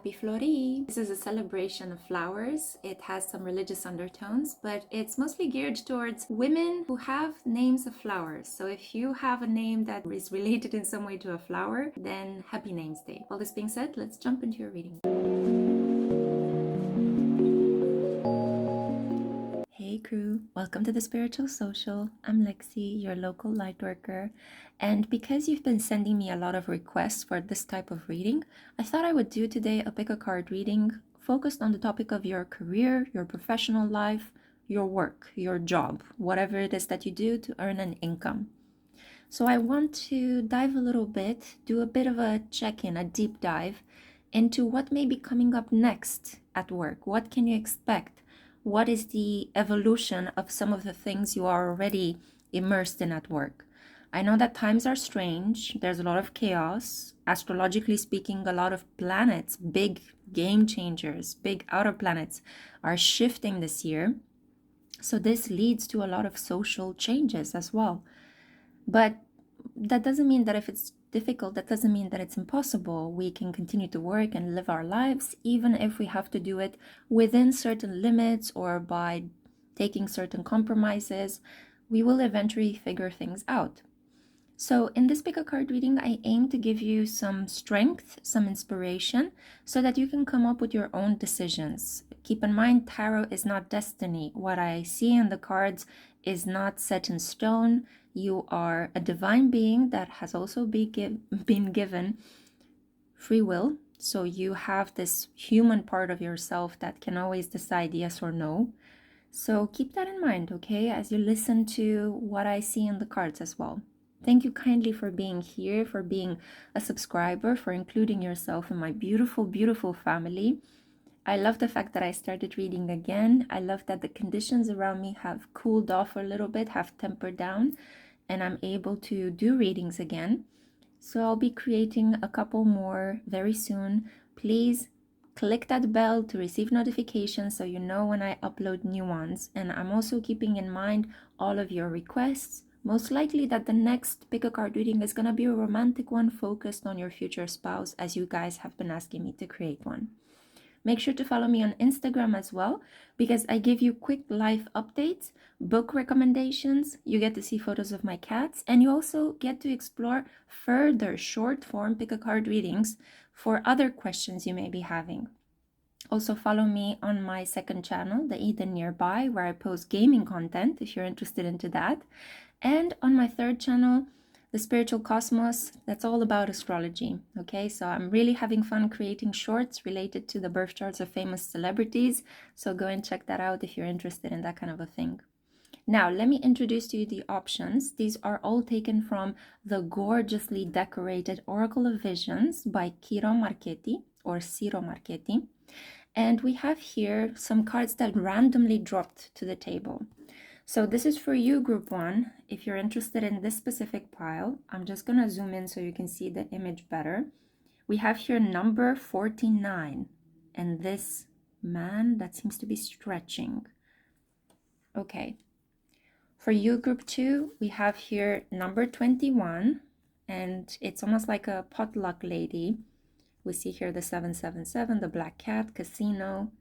Happy Flori! This is a celebration of flowers. It has some religious undertones, but it's mostly geared towards women who have names of flowers. So if you have a name that is related in some way to a flower, then happy Names Day. All this being said, let's jump into your reading. Hey crew, welcome to the Spiritual Social. I'm Lexi, your local light worker, and because you've been sending me a lot of requests for this type of reading, I thought I would do today a pick-a-card reading focused on the topic of your career, your professional life, your work, your job, whatever it is that you do to earn an income. So I want to dive a little bit, do a bit of a check-in, a deep dive into what may be coming up next at work. What can you expect? What is the evolution of some of the things you are already immersed in at work? I know that times are strange. There's a lot of chaos. Astrologically speaking, a lot of planets, big game changers, big outer planets are shifting this year. So this leads to a lot of social changes as well. But that doesn't mean that if it's difficult, that doesn't mean that it's impossible. We can continue to work and live our lives, even if we have to do it within certain limits or by taking certain compromises. We will eventually figure things out. So in this pick-a-card reading, I aim to give you some strength, some inspiration, so that you can come up with your own decisions. Keep in mind, tarot is not destiny. What I see in the cards is not set in stone. You are a divine being that has also been given free will. So you have this human part of yourself that can always decide yes or no. So keep that in mind, okay, as you listen to what I see in the cards as well. Thank you kindly for being here, for being a subscriber, for including yourself in my beautiful, beautiful family. I love the fact that I started reading again. I love that the conditions around me have cooled off a little bit, have tempered down, and I'm able to do readings again. So I'll be creating a couple more very soon. Please click that bell to receive notifications so you know when I upload new ones. And I'm also keeping in mind all of your requests. Most likely that the next pick-a-card reading is going to be a romantic one focused on your future spouse, as you guys have been asking me to create one. Make sure to follow me on Instagram as well, because I give you quick life updates, book recommendations, you get to see photos of my cats, and you also get to explore further short form pick-a-card readings for other questions you may be having. Also follow me on my second channel, The Eden Nearby, where I post gaming content if you're interested into that. And on my third channel, The Spiritual Cosmos, that's all about astrology. Okay, so I'm really having fun creating shorts related to the birth charts of famous celebrities. So go and check that out if you're interested in that kind of a thing. Now, let me introduce to you the options. These are all taken from the gorgeously decorated Oracle of Visions by Ciro Marchetti or Ciro Marchetti. And we have here some cards that randomly dropped to the table. So this is for you, group 1. If you're interested in this specific pile, I'm just going to zoom in so you can see the image better. We have here number 49, and this man that seems to be stretching. Okay. For you, group 2, we have here number 21, and it's almost like a potluck lady. We see here the 777, the black cat, casino.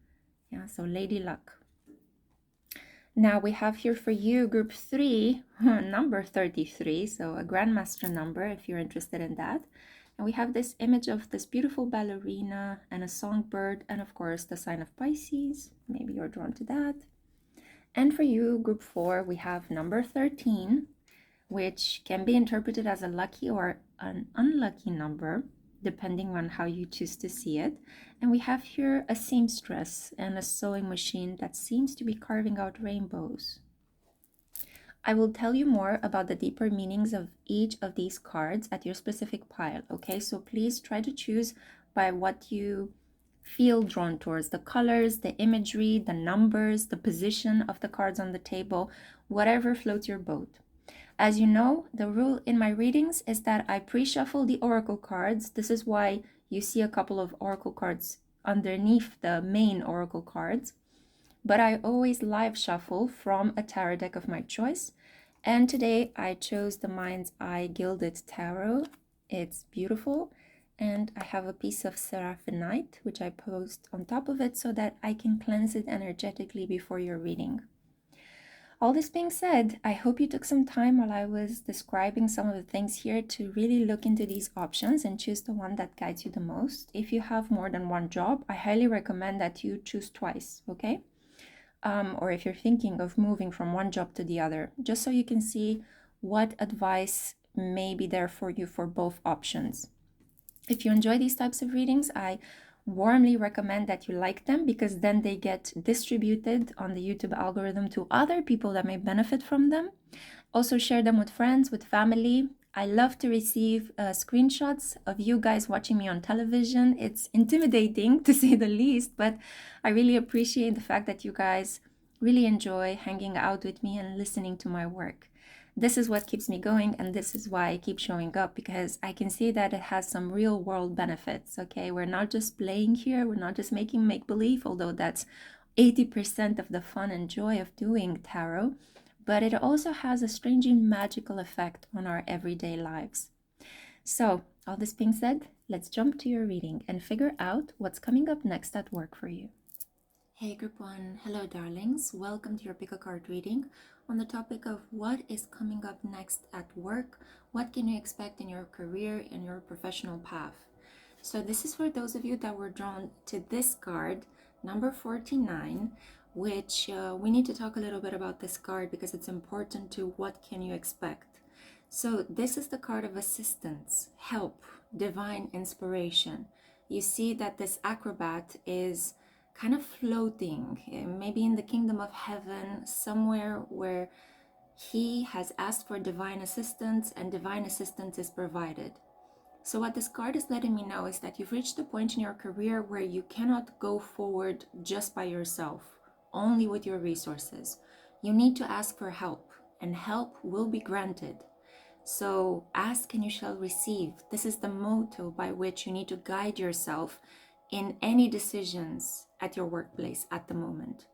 Yeah, so Lady Luck. Now we have here for you, group 3, number 33, so a grandmaster number if you're interested in that. And we have this image of this beautiful ballerina and a songbird, and of course the sign of Pisces. Maybe you're drawn to that. And for you, group 4, we have number 13, which can be interpreted as a lucky or an unlucky number, depending on how you choose to see it. And we have here a seamstress and a sewing machine that seems to be carving out rainbows. I will tell you more about the deeper meanings of each of these cards at your specific pile, okay? So please try to choose by what you feel drawn towards, the colors, the imagery, the numbers, the position of the cards on the table, whatever floats your boat. As you know, the rule in my readings is that I pre-shuffle the oracle cards. This is why you see a couple of oracle cards underneath the main oracle cards. But I always live shuffle from a tarot deck of my choice. And today I chose the Mind's Eye Gilded Tarot. It's beautiful. and I have a piece of seraphinite, which I post on top of it so that I can cleanse it energetically before your reading. All this being said, I hope you took some time while I was describing some of the things here to really look into these options and choose the one that guides you the most. If you have more than one job, I highly recommend that you choose twice, okay? Or if you're thinking of moving from one job to the other, just so you can see what advice may be there for you for both options. If you enjoy these types of readings, I warmly recommend that you like them, because then they get distributed on the YouTube algorithm to other people that may benefit from them. Also share them with friends, with family. I love to receive screenshots of you guys watching me on television. It's intimidating to say the least, but I really appreciate the fact that you guys really enjoy hanging out with me and listening to my work. This is what keeps me going, and this is why I keep showing up, because I can see that it has some real world benefits, okay? We're not just playing here, we're not just making make-believe, although that's 80% of the fun and joy of doing tarot, but it also has a strangely magical effect on our everyday lives. So, all this being said, let's jump to your reading and figure out what's coming up next at work for you. Hey group 1, hello darlings, welcome to your pick-a-card reading on the topic of what is coming up next at work, what can you expect in your career and your professional path. So this is for those of you that were drawn to this card, number 49, which we need to talk a little bit about this card because it's important to what can you expect. So this is the card of assistance, help, divine inspiration. You see that this acrobat is kind of floating, maybe in the kingdom of heaven, somewhere where he has asked for divine assistance and divine assistance is provided. So what this card is letting me know is that you've reached a point in your career where you cannot go forward just by yourself, only with your resources. You need to ask for help, and help will be granted. So ask and you shall receive. This is the motto by which you need to guide yourself in any decisions at your workplace at the moment.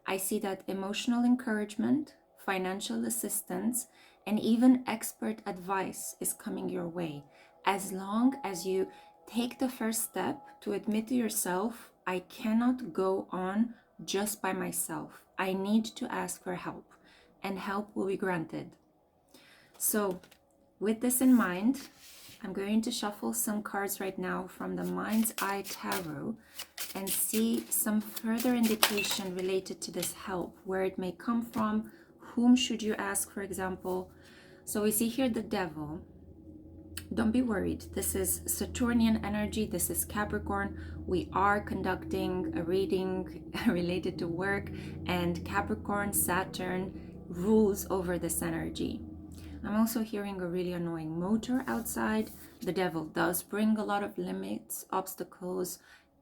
I see that emotional encouragement, financial assistance, and even expert advice is coming your way, as long as you take the first step to admit to yourself, I cannot go on just by myself. I need to ask for help, and help will be granted. So with this in mind, I'm going to shuffle some cards right now from the Mind's Eye Tarot and see some further indication related to this help, where it may come from, whom should you ask, for example. So we see here the Devil. Don't be worried. This is Saturnian energy. This is Capricorn. We are conducting a reading related to work, and Capricorn, Saturn rules over this energy. I'm also hearing a really annoying motor outside. The Devil does bring a lot of limits, obstacles,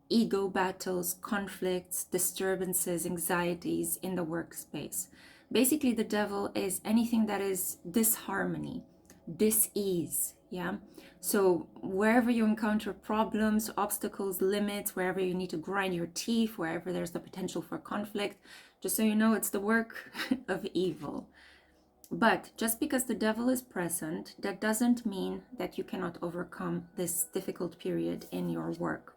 ego battles, conflicts, disturbances, anxieties in the workspace. Basically, the Devil is anything that is disharmony, dis-ease, yeah? So wherever you encounter problems, obstacles, limits, wherever you need to grind your teeth, wherever there's the potential for conflict, just so you know, it's the work of evil. But just because the Devil is present, that doesn't mean that you cannot overcome this difficult period in your work.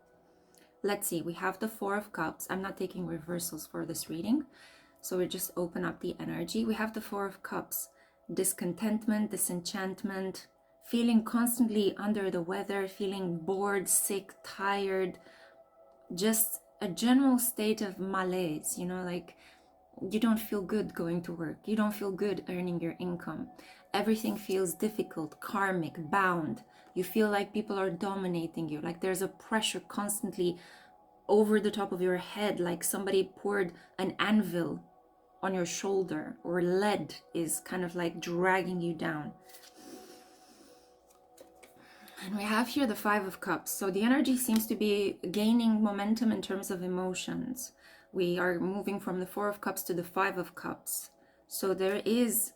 Let's see, we have the Four of Cups. I'm not taking reversals for this reading, so we just open up the energy. We have the Four of Cups, discontentment, disenchantment, feeling constantly under the weather, feeling bored, sick, tired, just a general state of malaise, you know, like you don't feel good going to work. You don't feel good earning your income. Everything feels difficult, karmic, bound. You feel like people are dominating you, like there's a pressure constantly over the top of your head, like somebody poured an anvil on your shoulder, or lead is kind of like dragging you down. And we have here the Five of Cups. So the energy seems to be gaining momentum in terms of emotions. We are moving from the Four of Cups to the Five of Cups. So there is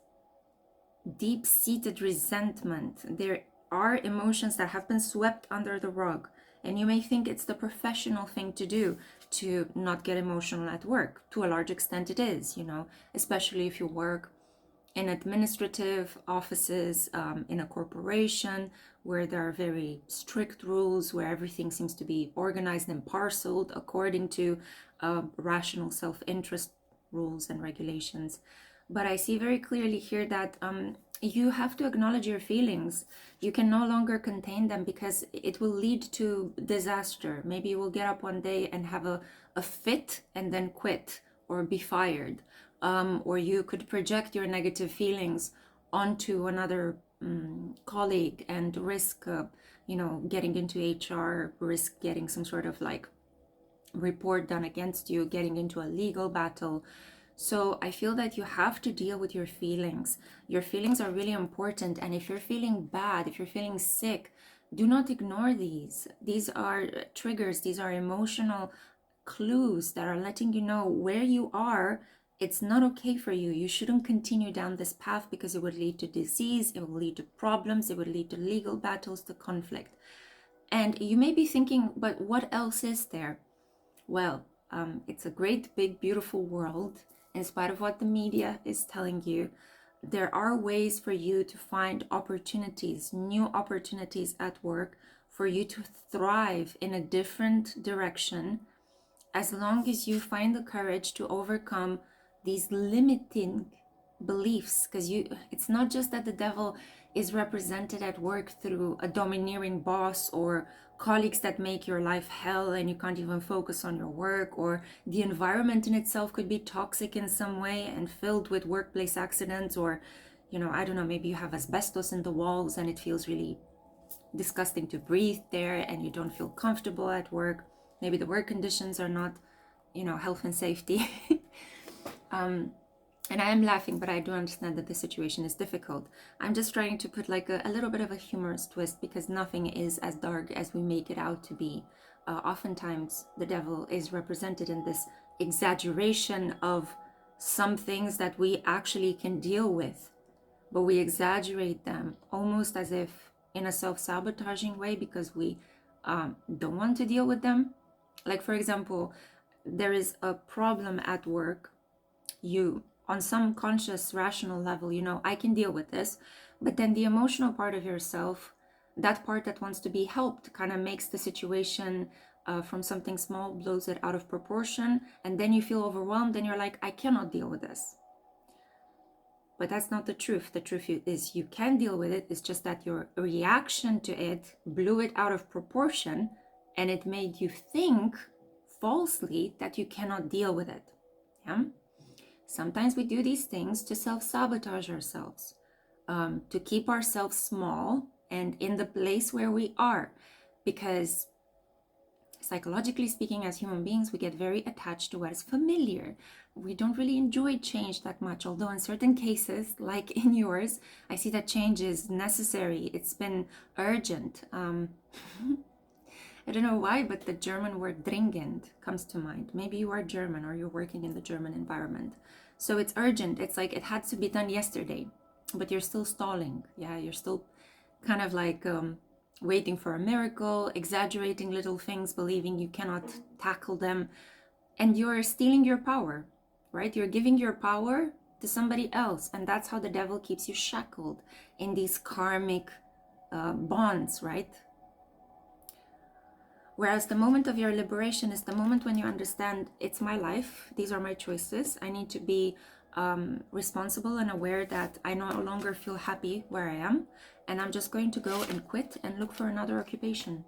deep-seated resentment. There are emotions that have been swept under the rug. And you may think it's the professional thing to do to not get emotional at work. To a large extent it is, you know, especially if you work in administrative offices, in a corporation where there are very strict rules, where everything seems to be organized and parceled according to rational self-interest rules and regulations. But I see very clearly here that you have to acknowledge your feelings. You can no longer contain them because it will lead to disaster. Maybe you will get up one day and have a fit and then quit or be fired. Or you could project your negative feelings onto another colleague and risk, getting into HR, risk getting some sort of like report done against you, getting into a legal battle. So I feel that you have to deal with your feelings. Your feelings are really important. And if you're feeling bad, if you're feeling sick, do not ignore these. These are triggers. These are emotional clues that are letting you know where you are. It's not okay for you. You shouldn't continue down this path because it would lead to disease. It will lead to problems. It would lead to legal battles, to conflict. And you may be thinking, but what else is there? Well, it's a great, big, beautiful world. In spite of what the media is telling you, there are ways for you to find opportunities, new opportunities at work, for you to thrive in a different direction, as long as you find the courage to overcome these limiting beliefs. Because it's not just that the devil is represented at work through a domineering boss or colleagues that make your life hell and you can't even focus on your work, or the environment in itself could be toxic in some way and filled with workplace accidents, or I don't know, maybe you have asbestos in the walls and it feels really disgusting to breathe there and you don't feel comfortable at work. Maybe the work conditions are not health and safety. And I am laughing, but I do understand that the situation is difficult. I'm just trying to put like a little bit of a humorous twist, because nothing is as dark as we make it out to be. Oftentimes, the devil is represented in this exaggeration of some things that we actually can deal with, but we exaggerate them almost as if in a self-sabotaging way because we don't want to deal with them. Like, for example, there is a problem at work. You, on some conscious, rational level, I can deal with this. But then the emotional part of yourself, that part that wants to be helped, kind of makes the situation from something small, blows it out of proportion. And then you feel overwhelmed and you're like, I cannot deal with this. But that's not the truth. The truth is you can deal with it. It's just that your reaction to it blew it out of proportion and it made you think falsely that you cannot deal with it. Yeah? Sometimes we do these things to self-sabotage ourselves, to keep ourselves small and in the place where we are, because psychologically speaking, as human beings, we get very attached to what is familiar. We don't really enjoy change that much, although in certain cases, like in yours, I see that change is necessary. It's been urgent. I don't know why, but the German word dringend comes to mind. Maybe you are German or you're working in the German environment. So it's urgent. It's like it had to be done yesterday, but you're still stalling. Yeah, you're still kind of like waiting for a miracle, exaggerating little things, believing you cannot tackle them. And you're stealing your power, right? You're giving your power to somebody else. And that's how the devil keeps you shackled in these karmic bonds, right? Whereas the moment of your liberation is the moment when you understand it's my life, these are my choices. I need to be responsible and aware that I no longer feel happy where I am, and I'm just going to go and quit and look for another occupation,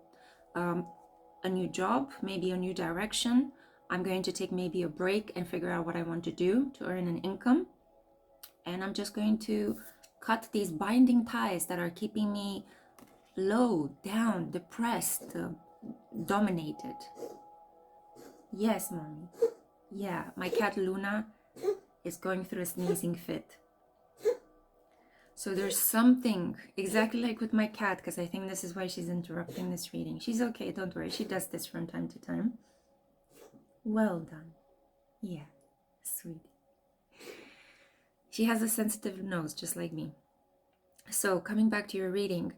a new job, maybe a new direction. I'm going to take maybe a break and figure out what I want to do to earn an income, and I'm just going to cut these binding ties that are keeping me low, down, depressed, dominated. Yes, mommy. Yeah, my cat Luna is going through a sneezing fit. So there's something, exactly like with my cat, because I think this is why she's interrupting this reading. She's okay, don't worry. She does this from time to time. Well done. Yeah, sweet. She has a sensitive nose, just like me. So coming back to your reading,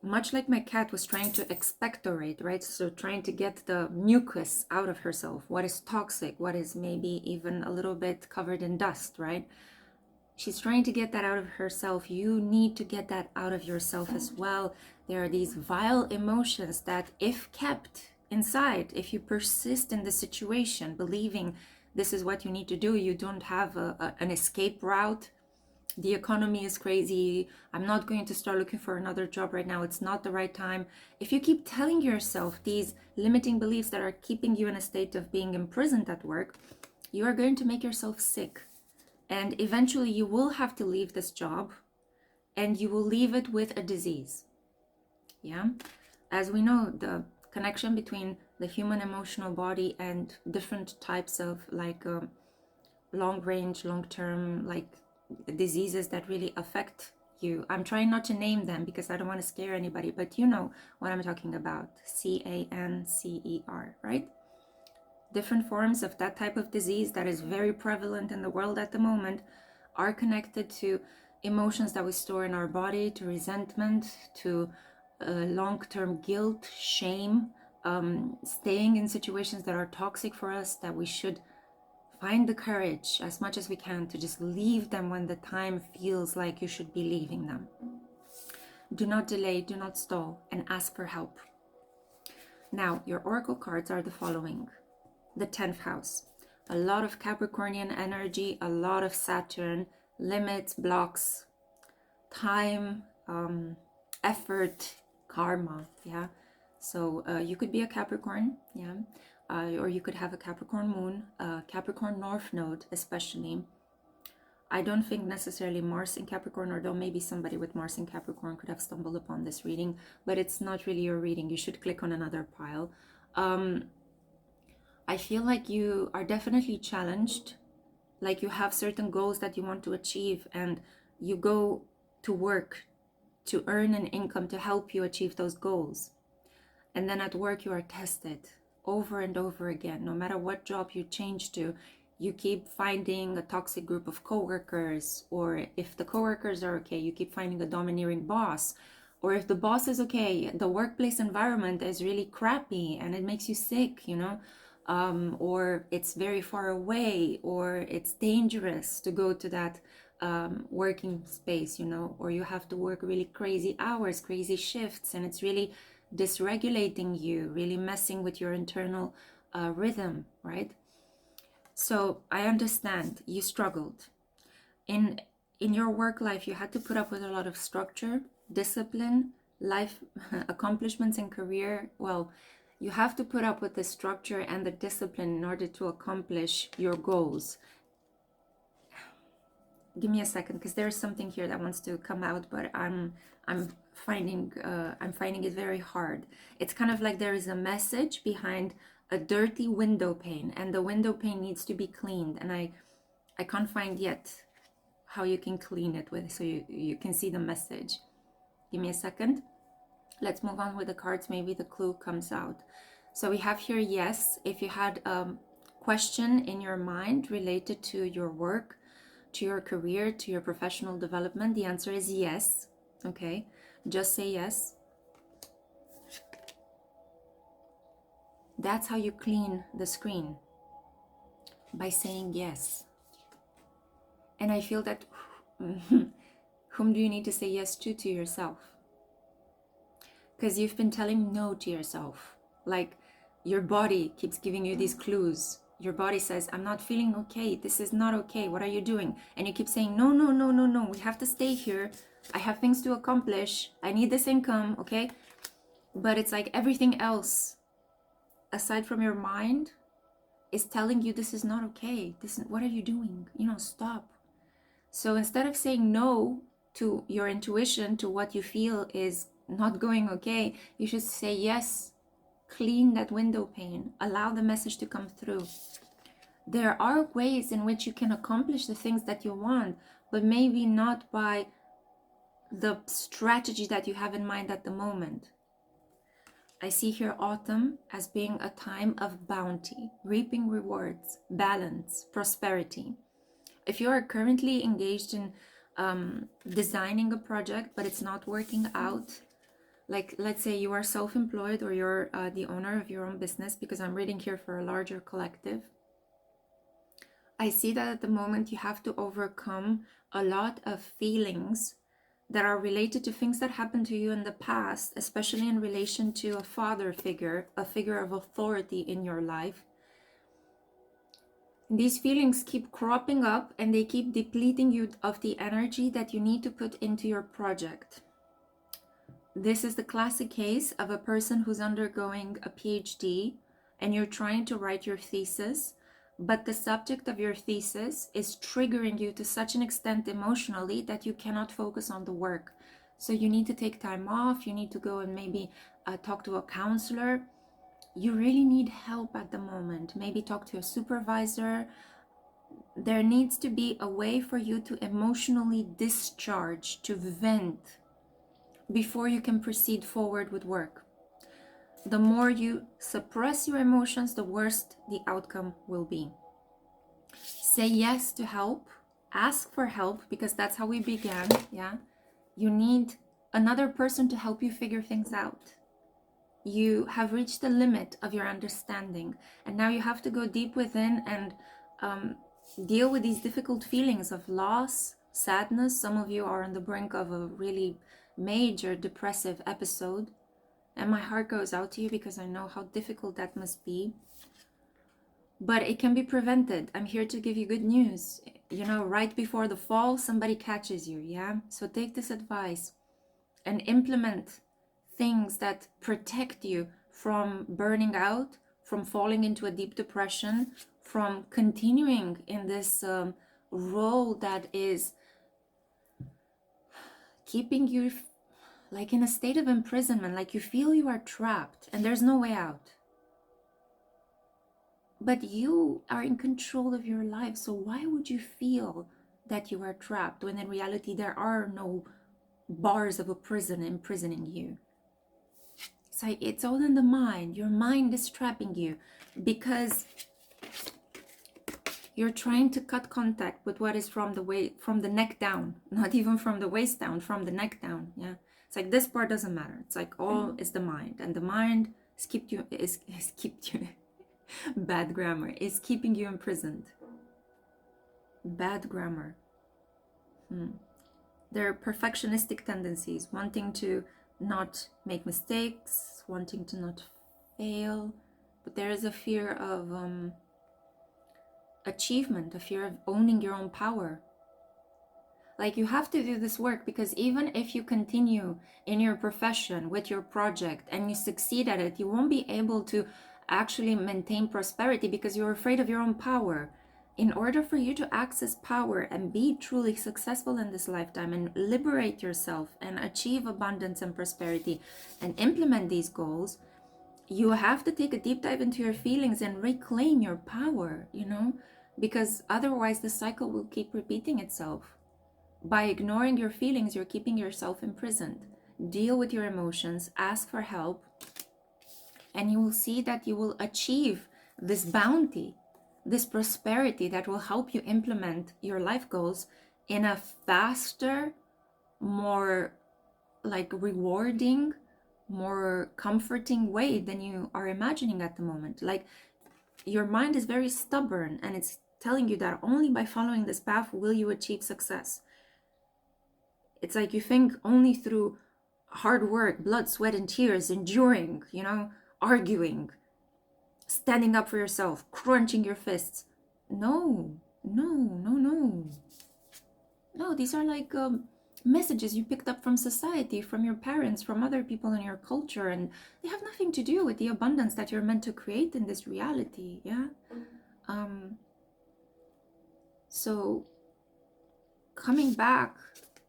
much like my cat was trying to expectorate, right? So trying to get the mucus out of herself, what is toxic, what is maybe even a little bit covered in dust, right? She's trying to get that out of herself. You need to get that out of yourself as well. There are these vile emotions that, if kept inside, if you persist in the situation, believing this is what you need to do, you don't have an escape route. The economy is crazy. I'm not going to start looking for another job right now. It's not the right time. If you keep telling yourself these limiting beliefs that are keeping you in a state of being imprisoned at work, you are going to make yourself sick. And eventually you will have to leave this job, and you will leave it with a disease. Yeah. As we know, the connection between the human emotional body and different types of long range, long term, diseases that really affect you. I'm trying not to name them because I don't want to scare anybody, but you know what I'm talking about. cancer, right? Different forms of that type of disease that is very prevalent in the world at the moment are connected to emotions that we store in our body, to resentment, to long-term guilt, shame, staying in situations that are toxic for us, that we should find the courage as much as we can to just leave them when the time feels like you should be leaving them. Do not delay, do not stall, and ask for help. Now, your oracle cards are the following. The 10th house. A lot of Capricornian energy, a lot of Saturn, limits, blocks, time, effort, karma, yeah? So you could be a Capricorn, yeah? Or you could have a Capricorn moon, Capricorn North Node especially. I don't think necessarily Mars in Capricorn, although maybe somebody with Mars in Capricorn could have stumbled upon this reading, but it's not really your reading. You should click on another pile. I feel like you are definitely challenged, like you have certain goals that you want to achieve, and you go to work to earn an income to help you achieve those goals. And then at work you are tested over and over again. No matter what job you change to, you keep finding a toxic group of coworkers, or if the coworkers are okay, you keep finding a domineering boss. Or if the boss is okay, the workplace environment is really crappy and it makes you sick, you know? Or it's very far away, or it's dangerous to go to that working space, you know, or you have to work really crazy hours, crazy shifts, and it's really dysregulating you, really messing with your internal rhythm, right? So I understand you struggled. In your work life, you had to put up with a lot of structure, discipline, life accomplishments and career. Well, you have to put up with the structure and the discipline in order to accomplish your goals. Give me a second, because there's something here that wants to come out, but I'm finding it very hard. It's kind of like there is a message behind a dirty window pane, and the window pane needs to be cleaned, and I can't find yet how you can clean it with, so you can see the message. Give me a second. Let's move on with the cards. Maybe the clue comes out. So we have here, yes, if you had a question in your mind related to your work, to your career, to your professional development, the answer is yes. Okay, just say yes. That's how you clean the screen, by saying yes. And I feel that whom do you need to say yes to yourself? Because you've been telling no to yourself. Like, your body keeps giving you these clues. Your body says, I'm not feeling okay. This is not okay. What are you doing? And you keep saying, no, no, no, no, no. We have to stay here. I have things to accomplish. I need this income, okay? But it's like everything else, aside from your mind, is telling you this is not okay. What are you doing? You know, stop. So instead of saying no to your intuition, to what you feel is not going okay, you should say yes. Clean that window pane. Allow the message to come through. There are ways in which you can accomplish the things that you want, but maybe not by the strategy that you have in mind at the moment. I see here autumn as being a time of bounty, reaping rewards, balance, prosperity. If you are currently engaged in designing a project, but it's not working out, like let's say you are self-employed, or you're the owner of your own business, because I'm reading here for a larger collective. I see that at the moment you have to overcome a lot of feelings that are related to things that happened to you in the past, especially in relation to a father figure, a figure of authority in your life. And these feelings keep cropping up and they keep depleting you of the energy that you need to put into your project. This is the classic case of a person who's undergoing a PhD and you're trying to write your thesis, but the subject of your thesis is triggering you to such an extent emotionally that you cannot focus on the work. So you need to take time off, you need to go and maybe talk to a counselor. You really need help at the moment. Maybe talk to a supervisor. There needs to be a way for you to emotionally discharge, to vent, before you can proceed forward with work. The more you suppress your emotions, the worse the outcome will be. Say yes to help, ask for help, because that's how we began, yeah? You need another person to help you figure things out. You have reached the limit of your understanding, and now you have to go deep within and deal with these difficult feelings of loss, sadness. Some of you are on the brink of a really major depressive episode, and my heart goes out to you because I know how difficult that must be. But it can be prevented. I'm here to give you good news. You know, right before the fall, somebody catches you, yeah? So take this advice and implement things that protect you from burning out, from falling into a deep depression, from continuing in this role that is keeping you like in a state of imprisonment, like you feel you are trapped and there's no way out. But you are in control of your life, so why would you feel that you are trapped when in reality there are no bars of a prison imprisoning you? So it's all in the mind. Your mind is trapping you because you're trying to cut contact with what is from the neck down, not even from the waist down, from the neck down. Yeah, it's like this part doesn't matter. It's like all is the mind, and the mind is kept you bad grammar is keeping you imprisoned. Bad grammar. There are perfectionistic tendencies, wanting to not make mistakes, wanting to not fail, but there is a fear of achievement, a fear of owning your own power. Like you have to do this work because even if you continue in your profession with your project and you succeed at it, you won't be able to actually maintain prosperity because you're afraid of your own power. In order for you to access power and be truly successful in this lifetime and liberate yourself and achieve abundance and prosperity and implement these goals, you have to take a deep dive into your feelings and reclaim your power, you know, because otherwise the cycle will keep repeating itself. By ignoring your feelings, you're keeping yourself imprisoned. Deal with your emotions, ask for help, and you will see that you will achieve this bounty, this prosperity that will help you implement your life goals in a faster, more like rewarding, more comforting way than you are imagining at the moment. Like your mind is very stubborn and it's telling you that only by following this path will you achieve success. It's like you think only through hard work, blood, sweat, and tears, enduring, you know, arguing, standing up for yourself, crunching your fists. No, no, no, no. No, these are like messages you picked up from society, from your parents, from other people in your culture, and they have nothing to do with the abundance that you're meant to create in this reality, yeah? So coming back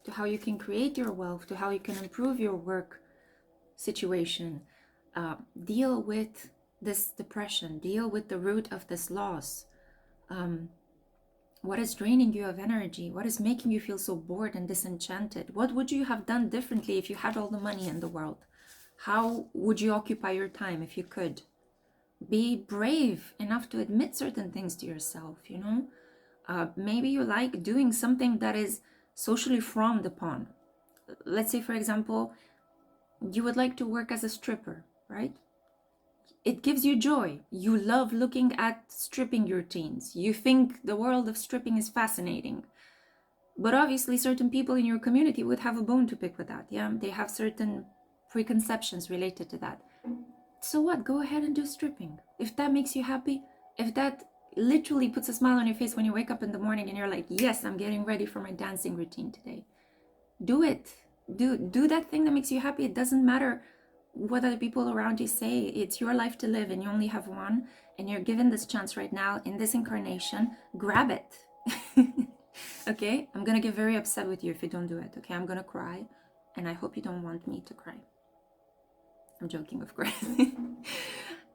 to how you can create your wealth, to how you can improve your work situation, deal with this depression, deal with the root of this loss. What is draining you of energy? What is making you feel so bored and disenchanted? What would you have done differently if you had all the money in the world? How would you occupy your time if you could? Be brave enough to admit certain things to yourself, you know? Maybe you like doing something that is socially frowned upon. Let's say, for example, you would like to work as a stripper, right? it gives you joy. You love looking at stripping routines. You think the world of stripping is fascinating. But obviously certain people in your community would have a bone to pick with that. Yeah, they have certain preconceptions related to that. So what? Go ahead and do stripping. If that makes you happy, if that literally puts a smile on your face when you wake up in the morning and you're like, yes, I'm getting ready for my dancing routine today. Do it. Do that thing that makes you happy. It doesn't matter what other people around you say. It's your life to live and you only have one, and you're given this chance right now in this incarnation. Grab it. Okay, I'm gonna get very upset with you if you don't do it. Okay, I'm gonna cry, and I hope you don't want me to cry. I'm joking, of course.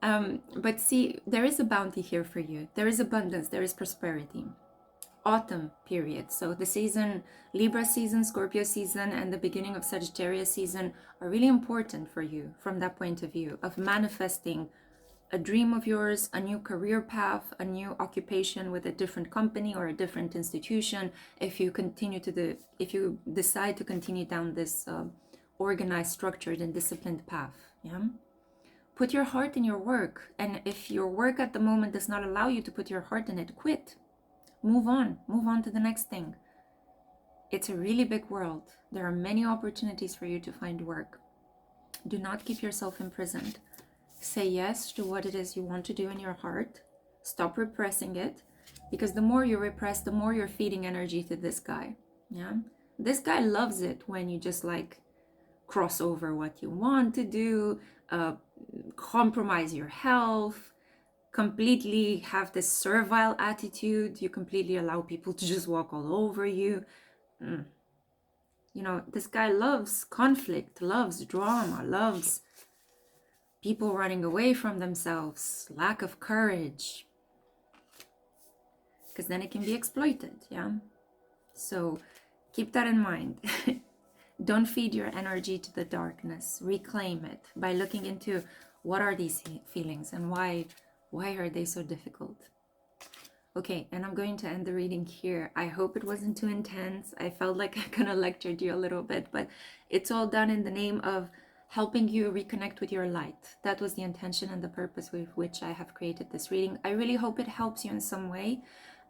But see, there is a bounty here for you. There is abundance, there is prosperity. Autumn period. So the season, Libra season, Scorpio season, and the beginning of Sagittarius season are really important for you from that point of view of manifesting a dream of yours, a new career path, a new occupation with a different company or a different institution. If you decide to continue down this organized, structured, and disciplined path, yeah. Put your heart in your work, and if your work at the moment does not allow you to put your heart in it, quit. Move on to the next thing. It's a really big world. There are many opportunities for you to find work. Do not keep yourself imprisoned. Say yes to what it is you want to do in your heart. Stop repressing it, because the more you repress, the more you're feeding energy to this guy. Yeah, this guy loves it when you just like cross over what you want to do, compromise your health, completely have this servile attitude. You completely allow people to just walk all over you. You know, this guy loves conflict, loves drama, loves people running away from themselves, lack of courage, because then it can be exploited. Yeah, so keep that in mind. Don't feed your energy to the darkness. Reclaim it by looking into what are these feelings and why are they so difficult. Okay, and I'm going to end the reading here. I hope it wasn't too intense. I felt like I kind of lectured you a little bit, but it's all done in the name of helping you reconnect with your light. That was the intention and the purpose with which I have created this reading. I really hope it helps you in some way.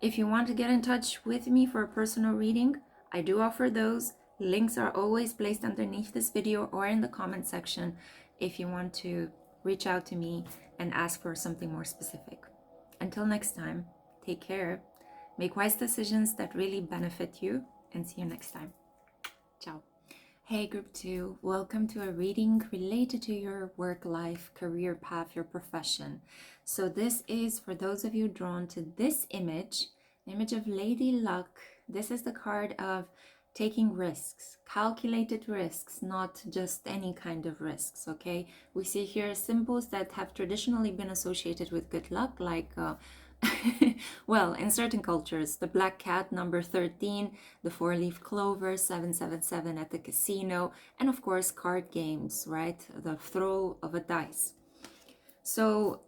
If you want to get in touch with me for a personal reading, I do offer those. Links are always placed underneath this video or in the comment section if you want to reach out to me and ask for something more specific. Until next time, take care, make wise decisions that really benefit you, and see you next time. Ciao. Hey group 2, welcome to a reading related to your work life, career path, your profession. So this is for those of you drawn to this image, the image of Lady Luck. This is the card of taking risks, calculated risks, not just any kind of risks, okay? We see here symbols that have traditionally been associated with good luck, like well, in certain cultures, the black cat, number 13, the 4-leaf clover, 777 at the casino, and of course card games, right? The throw of a dice. So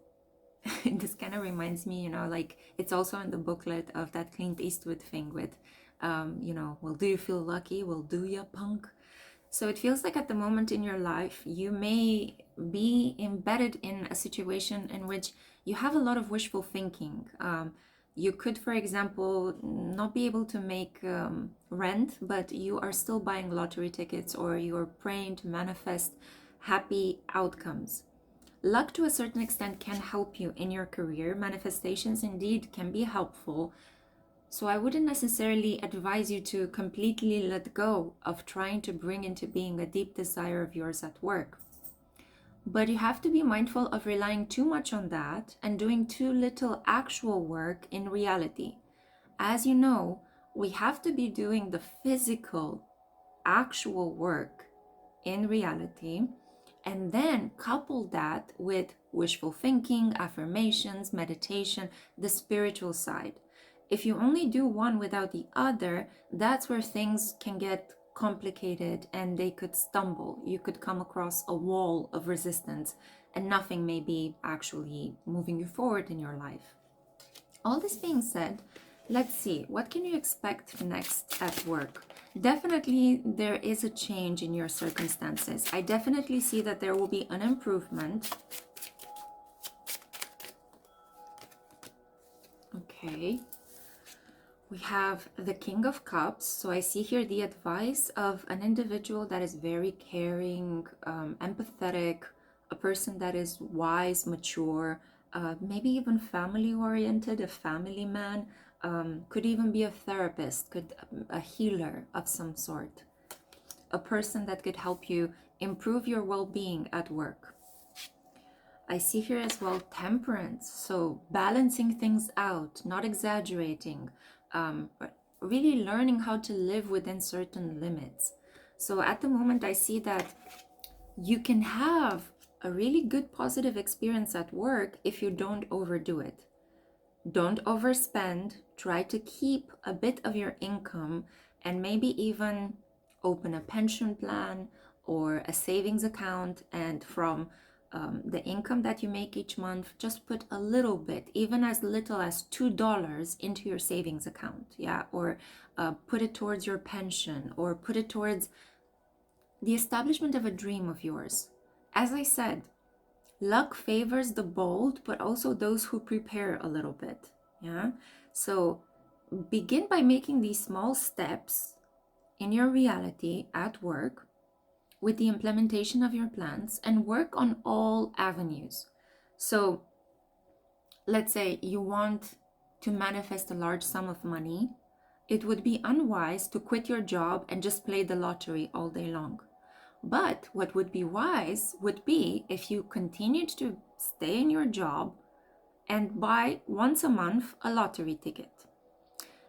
this kind of reminds me, you know, like it's also in the booklet of that Clint Eastwood thing with you know, well, do you feel lucky? Well, do ya, punk? So it feels like at the moment in your life, you may be embedded in a situation in which you have a lot of wishful thinking. You could, for example, not be able to make rent, but you are still buying lottery tickets, or you're praying to manifest happy outcomes. Luck to a certain extent can help you in your career. Manifestations indeed can be helpful. So I wouldn't necessarily advise you to completely let go of trying to bring into being a deep desire of yours at work. But you have to be mindful of relying too much on that and doing too little actual work in reality. As you know, we have to be doing the physical, actual work in reality, and then couple that with wishful thinking, affirmations, meditation, the spiritual side. If you only do one without the other, that's where things can get complicated and they could stumble. You could come across a wall of resistance and nothing may be actually moving you forward in your life. All this being said, let's see, what can you expect next at work? Definitely there is a change in your circumstances. I definitely see that there will be an improvement. Okay. We have the King of Cups. So I see here the advice of an individual that is very caring, empathetic, a person that is wise, mature, maybe even family oriented, a family man, could even be a therapist, could a healer of some sort, a person that could help you improve your well-being at work. I see here as well temperance, so balancing things out, not exaggerating, but really learning how to live within certain limits. So at the moment, I see that you can have a really good positive experience at work if you don't overdo it. Don't overspend, try to keep a bit of your income and maybe even open a pension plan or a savings account, and from the income that you make each month, just put a little bit, even as little as $2 into your savings account, yeah, or put it towards your pension, or put it towards the establishment of a dream of yours. As I said, luck favors the bold, but also those who prepare a little bit. Yeah. So begin by making these small steps in your reality at work with the implementation of your plans, and work on all avenues. So let's say you want to manifest a large sum of money. It would be unwise to quit your job and just play the lottery all day long. But what would be wise would be if you continued to stay in your job and buy once a month a lottery ticket.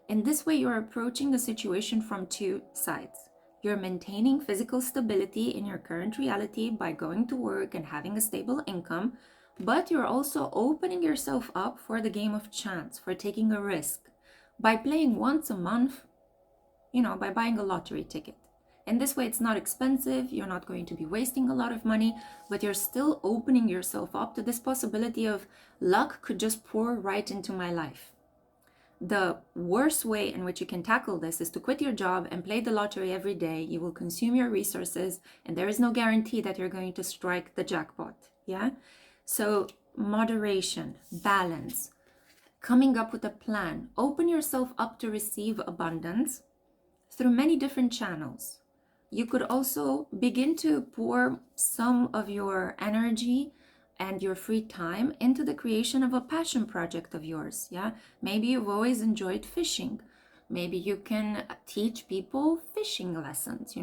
In this way, you're approaching the situation from two sides. You're maintaining physical stability in your current reality by going to work and having a stable income, but you're also opening yourself up for the game of chance, for taking a risk by playing once a month, by buying a lottery ticket. In this way, it's not expensive, you're not going to be wasting a lot of money, but you're still opening yourself up to this possibility of luck could just pour right into my life. The worst way in which you can tackle this is to quit your job and play the lottery every day. You will consume your resources, and there is no guarantee that you're going to strike the jackpot. Yeah? So moderation, balance, coming up with a plan. Open yourself up to receive abundance through many different channels. You could also begin to pour some of your energy and your free time into the creation of a passion project of yours. Yeah, maybe you've always enjoyed fishing. Maybe you can teach people fishing lessons,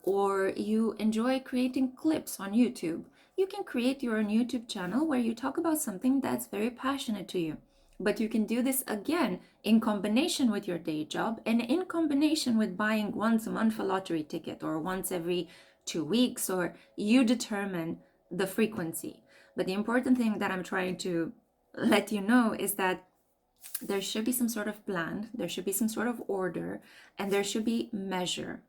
or you enjoy creating clips on YouTube. You can create your own YouTube channel where you talk about something that's very passionate to you. But you can do this again in combination with your day job, and in combination with buying once a month a lottery ticket, or once every 2 weeks, or you determine the frequency. But the important thing that I'm trying to let you know is that there should be some sort of plan, there should be some sort of order, and there should be measure.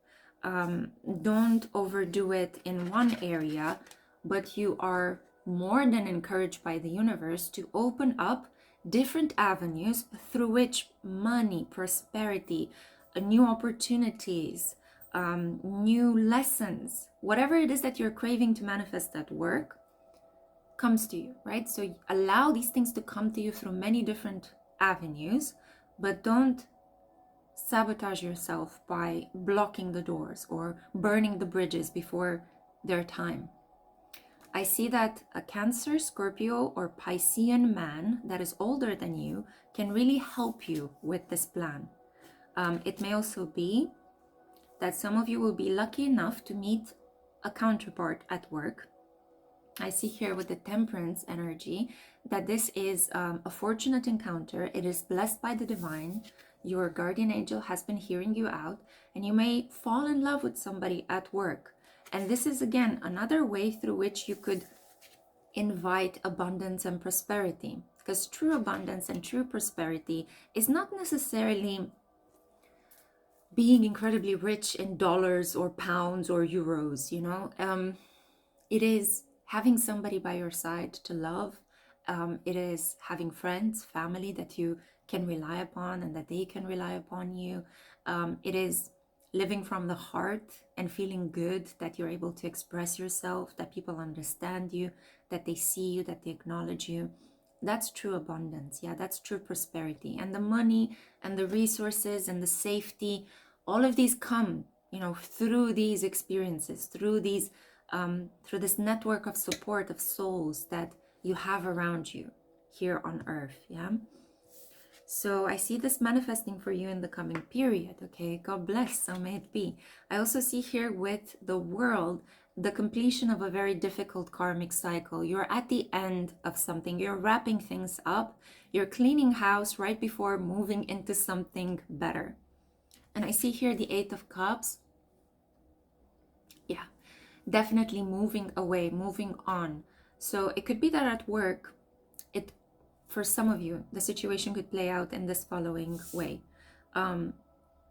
Don't overdo it in one area, but you are more than encouraged by the universe to open up different avenues through which money, prosperity, new opportunities, new lessons, whatever it is that you're craving to manifest at work, comes to you, right? So allow these things to come to you through many different avenues, but don't sabotage yourself by blocking the doors or burning the bridges before their time. I see that a Cancer, Scorpio, or Piscean man that is older than you can really help you with this plan. It may also be that some of you will be lucky enough to meet a counterpart at work. I see here with the Temperance energy that this is a fortunate encounter. It is blessed by the divine. Your guardian angel has been hearing you out, and you may fall in love with somebody at work. And this is, again, another way through which you could invite abundance and prosperity. Because true abundance and true prosperity is not necessarily being incredibly rich in dollars or pounds or euros, It is having somebody by your side to love. It is having friends, family that you can rely upon and that they can rely upon you. It is living from the heart and feeling good that you're able to express yourself, that people understand you, that they see you, that they acknowledge you. that's true abundance. Yeah, that's true prosperity. And the money and the resources and the safety, all of these come, you know, through these experiences, through these, through this network of support of souls that you have around you here on earth. Yeah. So I see this manifesting for you in the coming period, okay? God bless, so may it be. I also see here with the world, the completion of a very difficult karmic cycle. You're at the end of something. You're wrapping things up. You're cleaning house right before moving into something better. And I see here the Eight of Cups. Yeah, definitely moving away, moving on. So it could be that at work, for some of you, the situation could play out in this following way.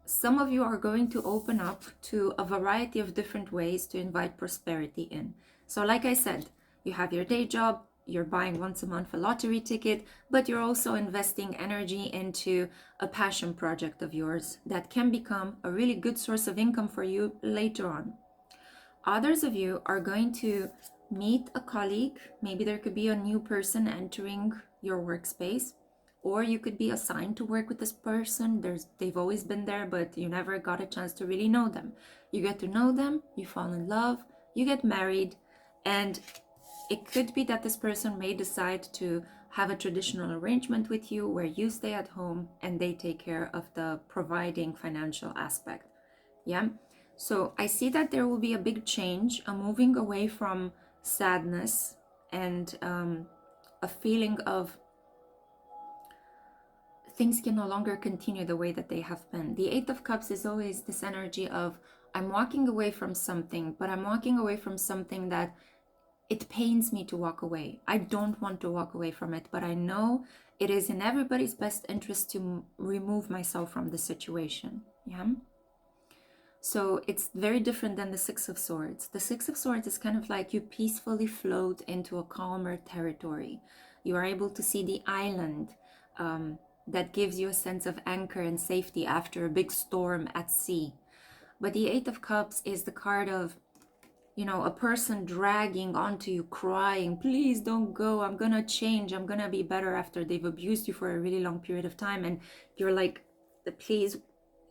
Some of you are going to open up to a variety of different ways to invite prosperity in. So like I said, you have your day job, you're buying once a month a lottery ticket, but you're also investing energy into a passion project of yours that can become a really good source of income for you later on. Others of you are going to meet a colleague. Maybe there could be a new person entering your workspace, or you could be assigned to work with this person. They've always been there, but you never got a chance to really know them. You get to know them, you fall in love, you get married, and it could be that this person may decide to have a traditional arrangement with you where you stay at home and they take care of the providing financial aspect. Yeah. So I see that there will be a big change, a moving away from sadness and a feeling of things can no longer continue the way that they have been. The Eight of Cups is always this energy of I'm walking away from something, but I'm walking away from something that it pains me to walk away. I don't want to walk away from it, but I know it is in everybody's best interest to remove myself from the situation. Yeah. So it's very different than the Six of Swords. The Six of Swords is kind of like you peacefully float into a calmer territory. You are able to see the island that gives you a sense of anchor and safety after a big storm at sea. But the Eight of Cups is the card of, you know, a person dragging onto you, crying, please don't go, I'm gonna change, I'm gonna be better, after they've abused you for a really long period of time. And you're like, please,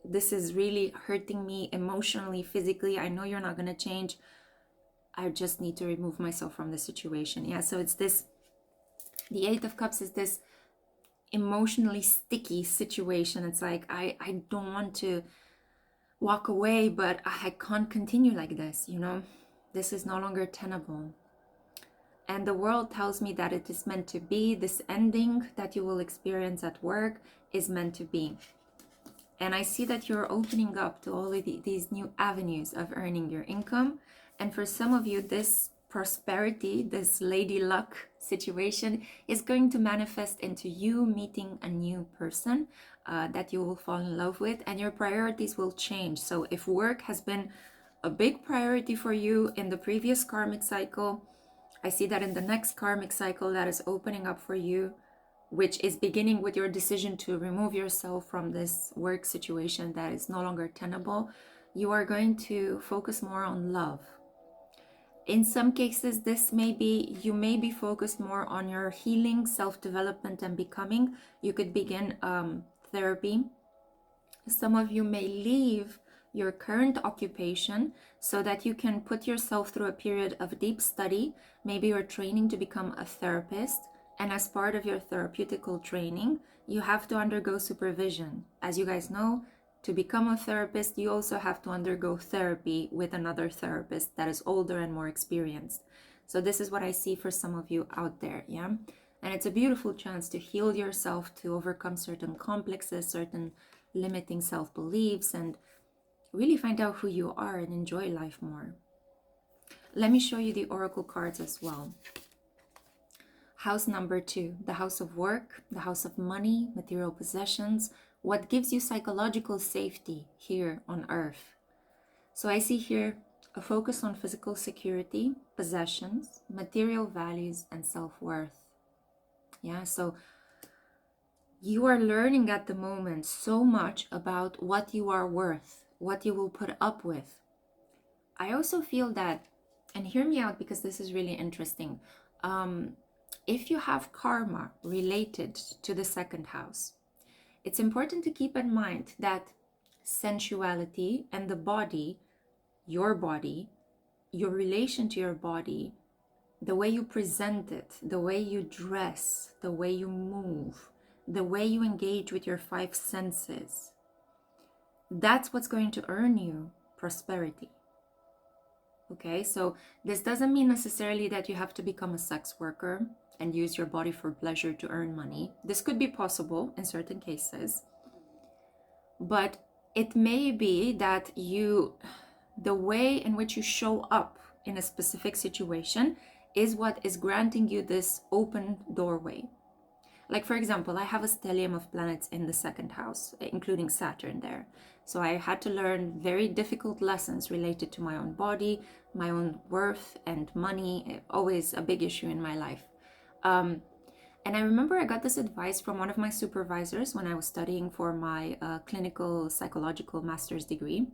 this is really hurting me emotionally, physically. I know you're not going to change. I just need to remove myself from the situation. Yeah, so it's this, the Eight of Cups is this emotionally sticky situation. It's like, I don't want to walk away, but I can't continue like this, you know. This is no longer tenable. And the world tells me that it is meant to be. This ending that you will experience at work is meant to be. And I see that you're opening up to all of these new avenues of earning your income. And for some of you, this prosperity, this lady luck situation is going to manifest into you meeting a new person that you will fall in love with, and your priorities will change. So if work has been a big priority for you in the previous karmic cycle, I see that in the next karmic cycle that is opening up for you, which is beginning with your decision to remove yourself from this work situation that is no longer tenable, you are going to focus more on love. In some cases, this may be, you may be focused more on your healing, self-development, and becoming. You could begin therapy. Some of you may leave your current occupation so that you can put yourself through a period of deep study. Maybe you're training to become a therapist. And as part of your therapeutical training, you have to undergo supervision. As you guys know, to become a therapist, you also have to undergo therapy with another therapist that is older and more experienced. So this is what I see for some of you out there, yeah? And it's a beautiful chance to heal yourself, to overcome certain complexes, certain limiting self-beliefs, and really find out who you are and enjoy life more. Let me show you the oracle cards as well. House number 2, the house of work, the house of money, material possessions, what gives you psychological safety here on earth. So I see here a focus on physical security, possessions, material values, and self-worth. Yeah, so you are learning at the moment so much about what you are worth, what you will put up with. I also feel that, and hear me out because this is really interesting, if you have karma related to the second house, it's important to keep in mind that sensuality and the body, your relation to your body, the way you present it, the way you dress, the way you move, the way you engage with your five senses, that's what's going to earn you prosperity. Okay, so this doesn't mean necessarily that you have to become a sex worker and use your body for pleasure to earn money. This could be possible in certain cases, but it may be that the way in which you show up in a specific situation is what is granting you this open doorway. Like, for example, I have a stellium of planets in the second house, including Saturn there. So I had to learn very difficult lessons related to my own body, my own worth, and money, always a big issue in my life. And I remember I got this advice from one of my supervisors when I was studying for my clinical psychological master's degree.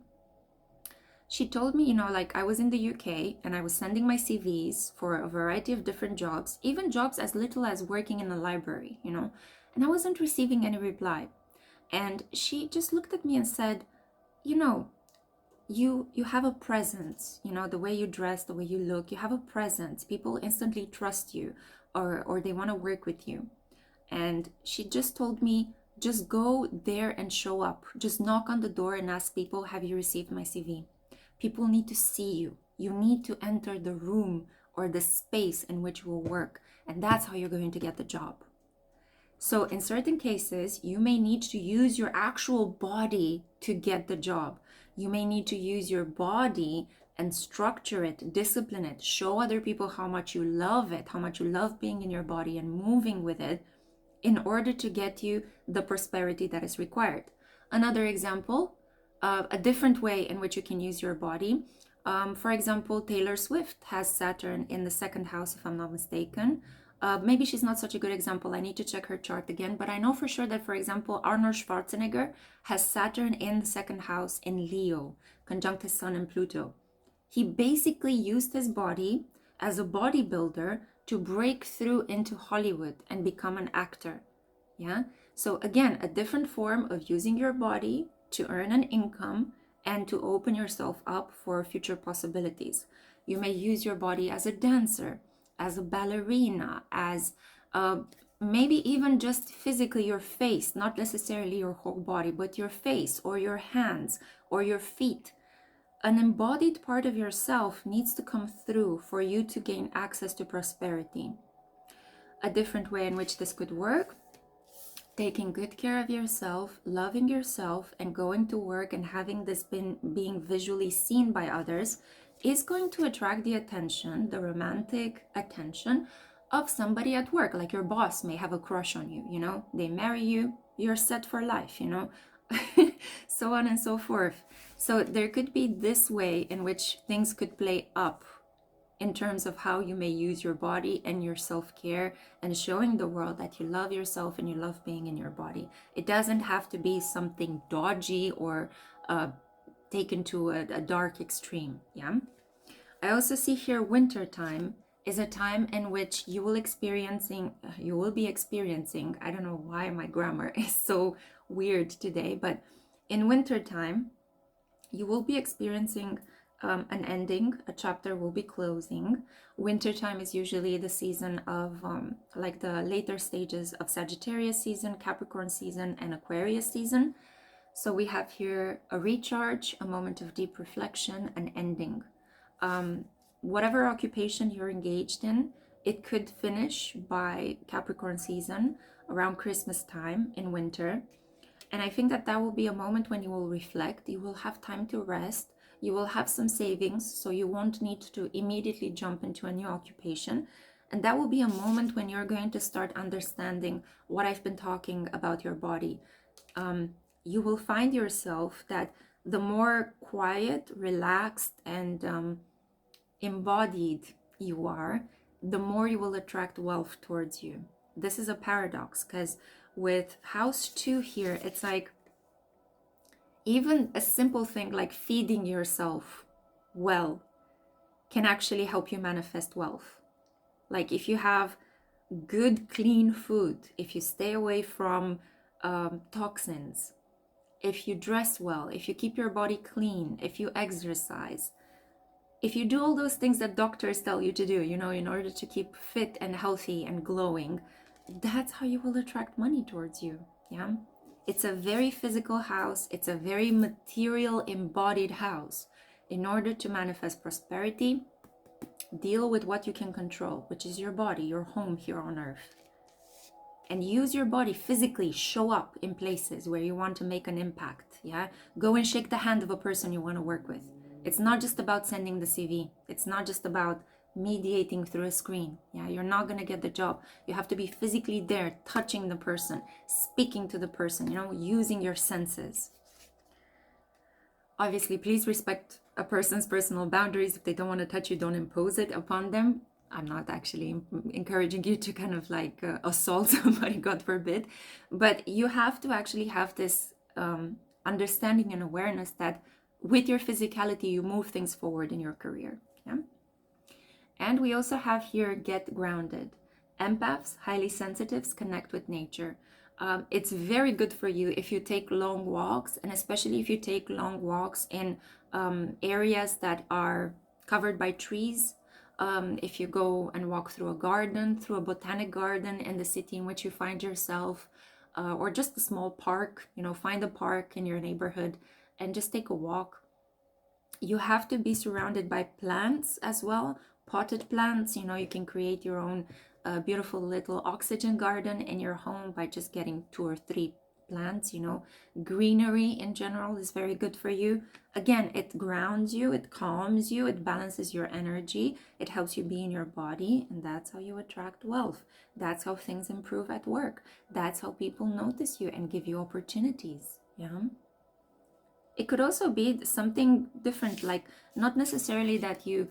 She told me, like I was in the UK and I was sending my CVs for a variety of different jobs, even jobs as little as working in a library, and I wasn't receiving any reply. And she just looked at me and said, you have a presence, the way you dress, the way you look, you have a presence. People instantly trust you or they want to work with you. And she just told me, just go there and show up. Just knock on the door and ask people, have you received my CV? People need to see you. You need to enter the room or the space in which you will work. And that's how you're going to get the job. So in certain cases, you may need to use your actual body to get the job. You may need to use your body and structure it, discipline it, show other people how much you love it, how much you love being in your body and moving with it in order to get you the prosperity that is required. Another example, a different way in which you can use your body. For example, Taylor Swift has Saturn in the second house, if I'm not mistaken. Maybe she's not such a good example. I need to check her chart again, but I know for sure that, for example, Arnold Schwarzenegger has Saturn in the second house in Leo, conjunct his Sun and Pluto. He basically used his body as a bodybuilder to break through into Hollywood and become an actor. Yeah. So again, a different form of using your body to earn an income and to open yourself up for future possibilities. You may use your body as a dancer, as a ballerina, as maybe even just physically your face, not necessarily your whole body, but your face or your hands or your feet. An embodied part of yourself needs to come through for you to gain access to prosperity. A different way in which this could work: taking good care of yourself, loving yourself, and going to work and having this being visually seen by others is going to attract the attention, the romantic attention of somebody at work. Like your boss may have a crush on you, they marry you, you're set for life, so on and so forth. So there could be this way in which things could play up in terms of how you may use your body and your self-care and showing the world that you love yourself and you love being in your body. It doesn't have to be something dodgy or taken to a dark extreme. Yeah. I also see here winter time is a time in which you will be experiencing, I don't know why my grammar is so weird today, but in winter time you will be experiencing an ending. A chapter will be closing. Wintertime is usually the season of like the later stages of Sagittarius season, Capricorn season, and Aquarius season. So we have here a recharge, a moment of deep reflection, an ending. Whatever occupation you're engaged in, it could finish by Capricorn season around Christmas time in winter. And I think that will be a moment when you will reflect, you will have time to rest, you will have some savings, so you won't need to immediately jump into a new occupation. And that will be a moment when you're going to start understanding what I've been talking about your body. You will find yourself that the more quiet, relaxed, and embodied you are, the more you will attract wealth towards you. This is a paradox, because with house 2 here, it's like even a simple thing like feeding yourself well can actually help you manifest wealth. Like if you have good, clean food, if you stay away from toxins, if you dress well, if you keep your body clean, if you exercise, if you do all those things that doctors tell you to do, you know, in order to keep fit and healthy and glowing, that's how you will attract money towards you. Yeah. It's a very physical house. It's a very material embodied house. In order to manifest prosperity, deal with what you can control, which is your body, your home here on earth. And use your body physically, show up in places where you want to make an impact. Yeah. Go and shake the hand of a person you want to work with. It's not just about sending the CV. It's not just about mediating through a screen. Yeah, you're not going to get the job. You have to be physically there, touching the person, speaking to the person, you know, using your senses. Obviously, please respect a person's personal boundaries. If they don't want to touch you, don't impose it upon them. I'm not actually encouraging you to kind of like assault somebody, God forbid. But you have to actually have this understanding and awareness that with your physicality, you move things forward in your career. Yeah. And we also have here, get grounded. Empaths, highly sensitives, connect with nature. It's very good for you if you take long walks, and especially if you take long walks in areas that are covered by trees. If you go and walk through a garden, through a botanic garden in the city in which you find yourself, or just a small park, you know, find a park in your neighborhood and just take a walk. You have to be surrounded by plants as well, potted plants. You know, you can create your own beautiful little oxygen garden in your home by just getting 2 or 3 plants. You know, greenery in general is very good for you. Again, it grounds you, it calms you, it balances your energy, it helps you be in your body, and that's how you attract wealth. That's how things improve at work. That's how people notice you and give you opportunities. Yeah. It could also be something different, like not necessarily that you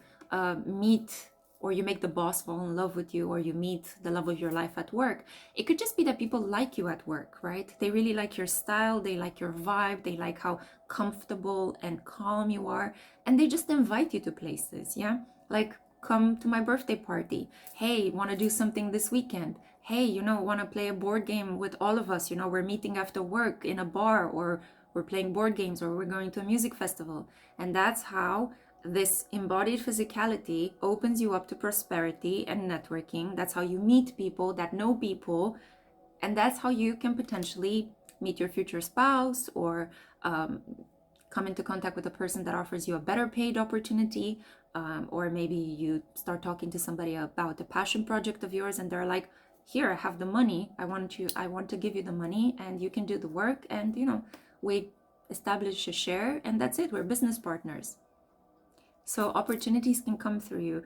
meet or you make the boss fall in love with you, or you meet the love of your life at work. It could just be that people like you at work, right? They really like your style, they like your vibe, they like how comfortable and calm you are, and they just invite you to places. Yeah, like, come to my birthday party. Hey, want to do something this weekend? Hey, you know, want to play a board game with all of us? You know, we're meeting after work in a bar, or we're playing board games, or we're going to a music festival. And that's how this embodied physicality opens you up to prosperity and networking. That's how you meet people that know people. And that's how you can potentially meet your future spouse, or come into contact with a person that offers you a better paid opportunity. Or maybe you start talking to somebody about a passion project of yours, and they're like, here, I have the money. I want to give you the money, and you can do the work. And, you know, we establish a share, and that's it. We're business partners. So opportunities can come through you,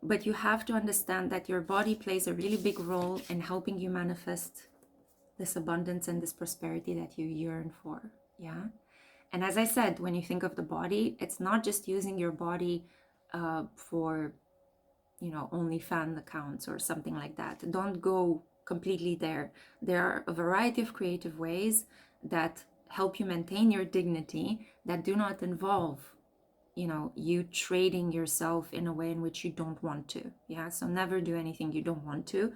but you have to understand that your body plays a really big role in helping you manifest this abundance and this prosperity that you yearn for. Yeah. And as I said, when you think of the body, it's not just using your body for, you know, only fan accounts or something like that. Don't go completely there. There are a variety of creative ways that help you maintain your dignity, that do not involve, you know, you trading yourself in a way in which you don't want to. Yeah, so never do anything you don't want to.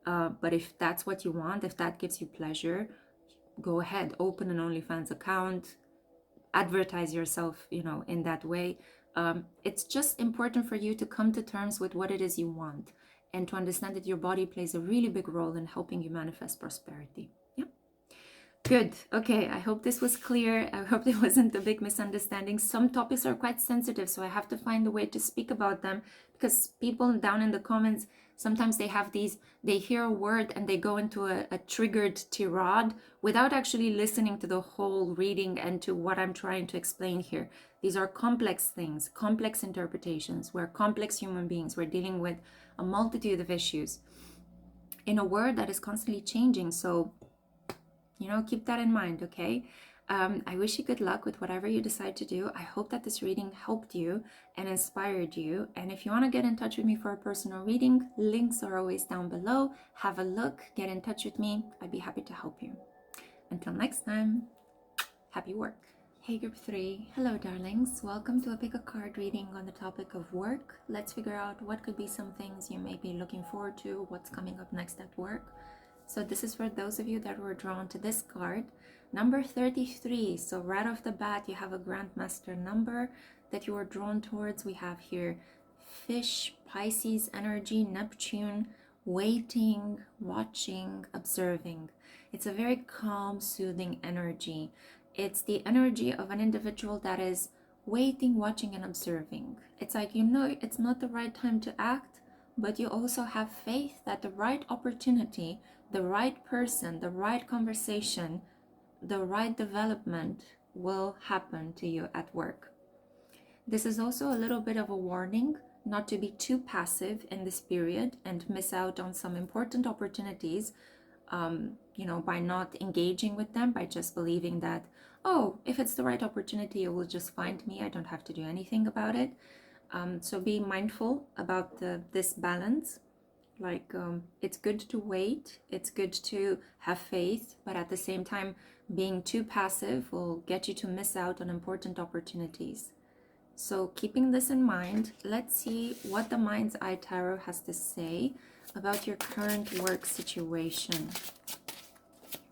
But if that's what you want, if that gives you pleasure, go ahead, open an OnlyFans account, advertise yourself, you know, in that way. It's just important for you to come to terms with what it is you want, and to understand that your body plays a really big role in helping you manifest prosperity. Yeah. Good. Okay, I hope this was clear. I hope there wasn't a big misunderstanding. Some topics are quite sensitive, so I have to find a way to speak about them, because people down in the comments, sometimes they hear a word and they go into a triggered tirade without actually listening to the whole reading and to what I'm trying to explain here. These are complex things, complex interpretations. We're complex human beings. We're dealing with a multitude of issues in a world that is constantly changing. So, you know, keep that in mind, okay? I wish you good luck with whatever you decide to do. I hope that this reading helped you and inspired you. And if you want to get in touch with me for a personal reading, links are always down below. Have a look, get in touch with me. I'd be happy to help you. Until next time, happy work. Hey group 3, hello darlings, welcome to a pick a card reading on the topic of work. Let's figure out what could be some things you may be looking forward to, what's coming up next at work. So this is for those of you that were drawn to this card, number 33. So right off the bat you have a grandmaster number that you are drawn towards. We have here fish, Pisces energy, Neptune, waiting, watching, observing. It's a very calm, soothing energy. It's the energy of an individual that is waiting, watching, and observing. It's like, you know, it's not the right time to act, but you also have faith that the right opportunity, the right person, the right conversation, the right development will happen to you at work. This is also a little bit of a warning not to be too passive in this period and miss out on some important opportunities, by not engaging with them, by just believing that, oh, if it's the right opportunity, it will just find me. I don't have to do anything about it. So be mindful about this balance. It's good to wait, it's good to have faith, but at the same time, being too passive will get you to miss out on important opportunities. So keeping this in mind, let's see what the Mind's Eye Tarot has to say about your current work situation.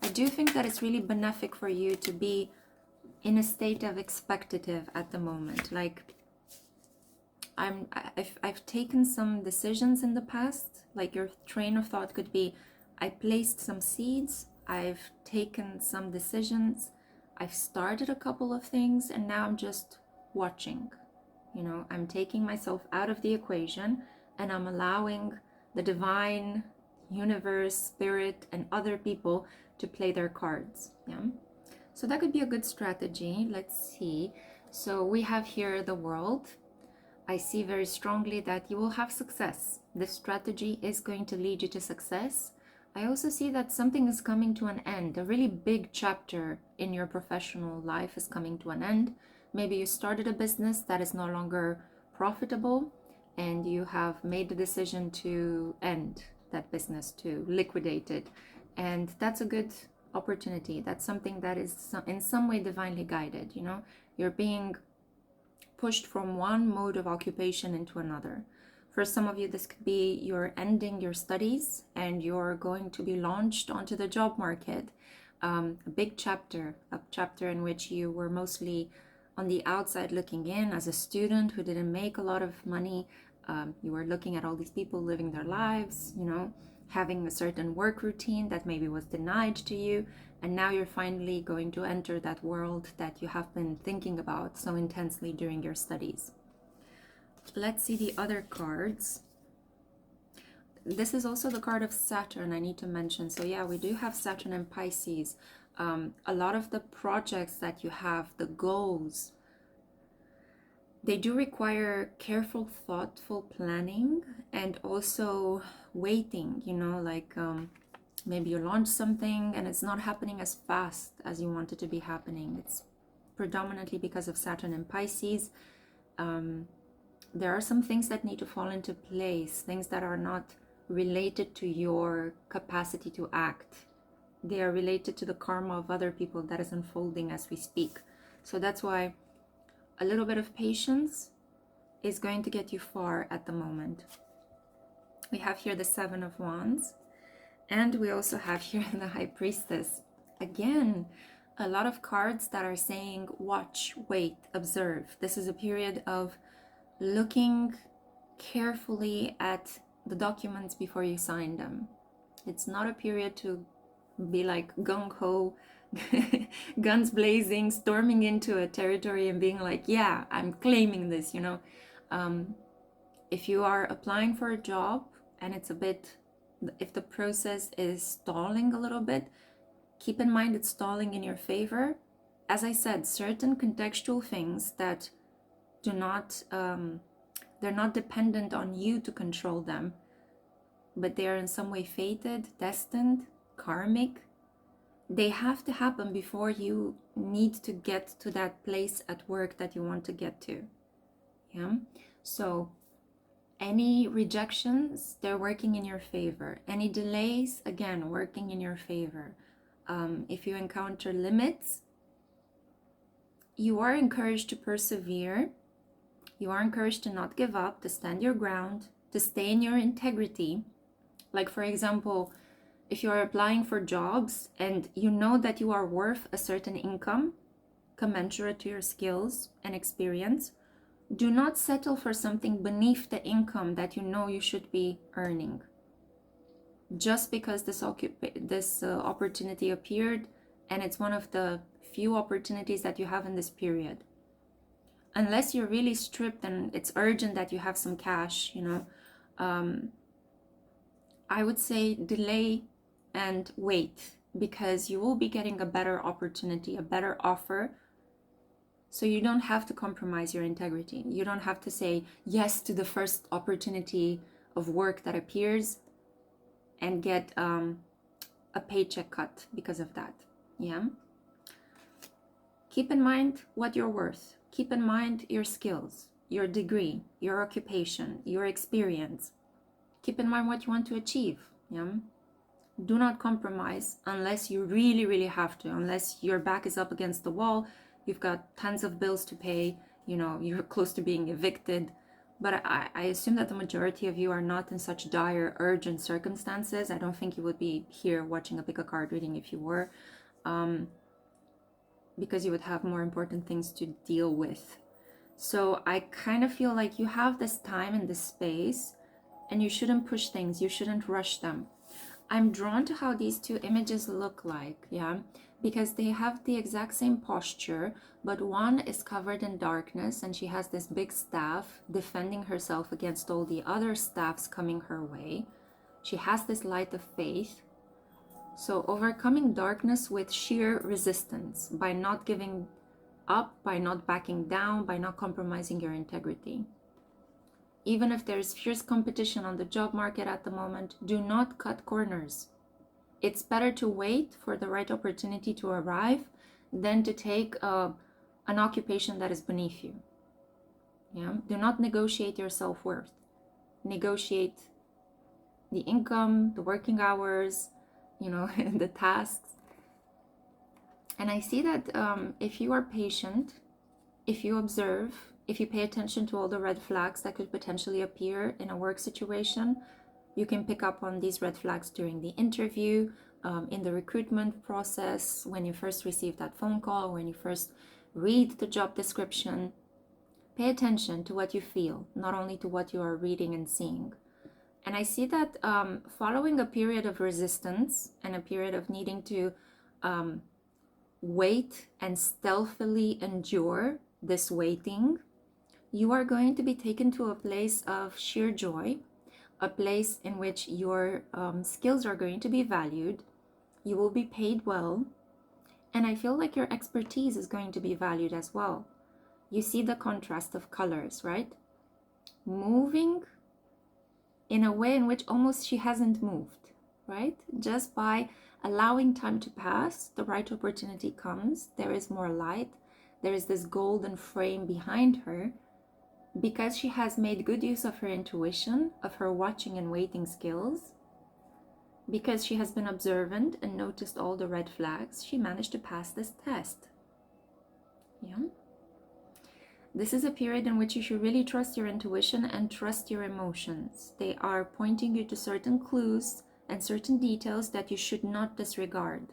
I do think that it's really benefic for you to be in a state of expectative at the moment. Like I've taken some decisions in the past. Like your train of thought could be, I placed some seeds, I've taken some decisions, I've started a couple of things, and now I'm just watching. I'm taking myself out of the equation and I'm allowing the divine, universe, spirit, and other people to play their cards. Yeah. So that could be a good strategy. Let's see. So we have here the World. I see very strongly that you will have success. This strategy is going to lead you to success. I also see that something is coming to an end. A really big chapter in your professional life is coming to an end. Maybe you started a business that is no longer profitable and you have made the decision to end that business, to liquidate it. And that's a good opportunity. That's something that is in some way divinely guided. You're being pushed from one mode of occupation into another. For some of you, this could be you're ending your studies and you're going to be launched onto the job market. A big chapter, a chapter in which you were mostly on the outside looking in as a student who didn't make a lot of money. You were looking at all these people living their lives, having a certain work routine that maybe was denied to you. And now you're finally going to enter that world that you have been thinking about so intensely during your studies. Let's see the other cards. This is also the card of Saturn, I need to mention. So yeah, we do have Saturn and Pisces. A lot of the projects that you have, the goals, they do require careful, thoughtful planning and also waiting, maybe you launch something and it's not happening as fast as you want it to be happening. It's predominantly because of Saturn and Pisces. There are some things that need to fall into place, things that are not related to your capacity to act. They are related to the karma of other people that is unfolding as we speak. So that's why a little bit of patience is going to get you far at the moment. We have here the Seven of Wands, and we also have here the High Priestess. Again, a lot of cards that are saying watch, wait, observe. This is a period of looking carefully at the documents before you sign them. It's not a period to be like gung-ho, guns blazing, storming into a territory and being like, yeah, I'm claiming this, If you are applying for a job and if the process is stalling a little bit, keep in mind it's stalling in your favor. As I said, certain contextual things that they're not dependent on you to control them, but they are in some way fated, destined, karmic. They have to happen before you need to get to that place at work that you want to get to. Yeah. So any rejections, they're working in your favor. Any delays, again, working in your favor. If you encounter limits, You are encouraged to persevere. You are encouraged to not give up, to stand your ground, to stay in your integrity. Like, for example, if you are applying for jobs and you know that you are worth a certain income commensurate to your skills and experience, do not settle for something beneath the income that you know you should be earning. Just because this opportunity appeared, and it's one of the few opportunities that you have in this period. Unless you're really stripped and it's urgent that you have some cash, I would say delay and wait, because you will be getting a better opportunity, a better offer. So you don't have to compromise your integrity. You don't have to say yes to the first opportunity of work that appears and get a paycheck cut because of that. Yeah. Keep in mind what you're worth. Keep in mind your skills, your degree, your occupation, your experience. Keep in mind what you want to achieve. Yeah. Do not compromise unless you really, really have to, unless your back is up against the wall, you've got tons of bills to pay, you're close to being evicted. But I assume that the majority of you are not in such dire, urgent circumstances. I don't think you would be here watching a pick-a-card reading if you were, because you would have more important things to deal with. So I kind of feel like you have this time and this space, and you shouldn't push things. You shouldn't rush them. I'm drawn to how these two images look like, yeah, because they have the exact same posture, but one is covered in darkness and she has this big staff defending herself against all the other staffs coming her way. She has this light of faith. So overcoming darkness with sheer resistance, by not giving up, by not backing down, by not compromising your integrity. Even if there's fierce competition on the job market at the moment, do not cut corners. It's better to wait for the right opportunity to arrive than to take an occupation that is beneath you. Yeah? Do not negotiate your self-worth. Negotiate the income, the working hours, the tasks. And I see that if you are patient, if you observe, if you pay attention to all the red flags that could potentially appear in a work situation, you can pick up on these red flags during the interview, in the recruitment process, when you first receive that phone call, when you first read the job description. Pay attention to what you feel, not only to what you are reading and seeing. And I see that following a period of resistance and a period of needing to wait and stealthily endure this waiting, you are going to be taken to a place of sheer joy, a place in which your skills are going to be valued, you will be paid well, and I feel like your expertise is going to be valued as well. You see the contrast of colors, right? Moving in a way in which almost she hasn't moved, right? Just by allowing time to pass, the right opportunity comes, there is more light, there is this golden frame behind her, because she has made good use of her intuition, of her watching and waiting skills, because she has been observant and noticed all the red flags, she managed to pass this test. Yeah. This is a period in which you should really trust your intuition and trust your emotions. They are pointing you to certain clues and certain details that you should not disregard.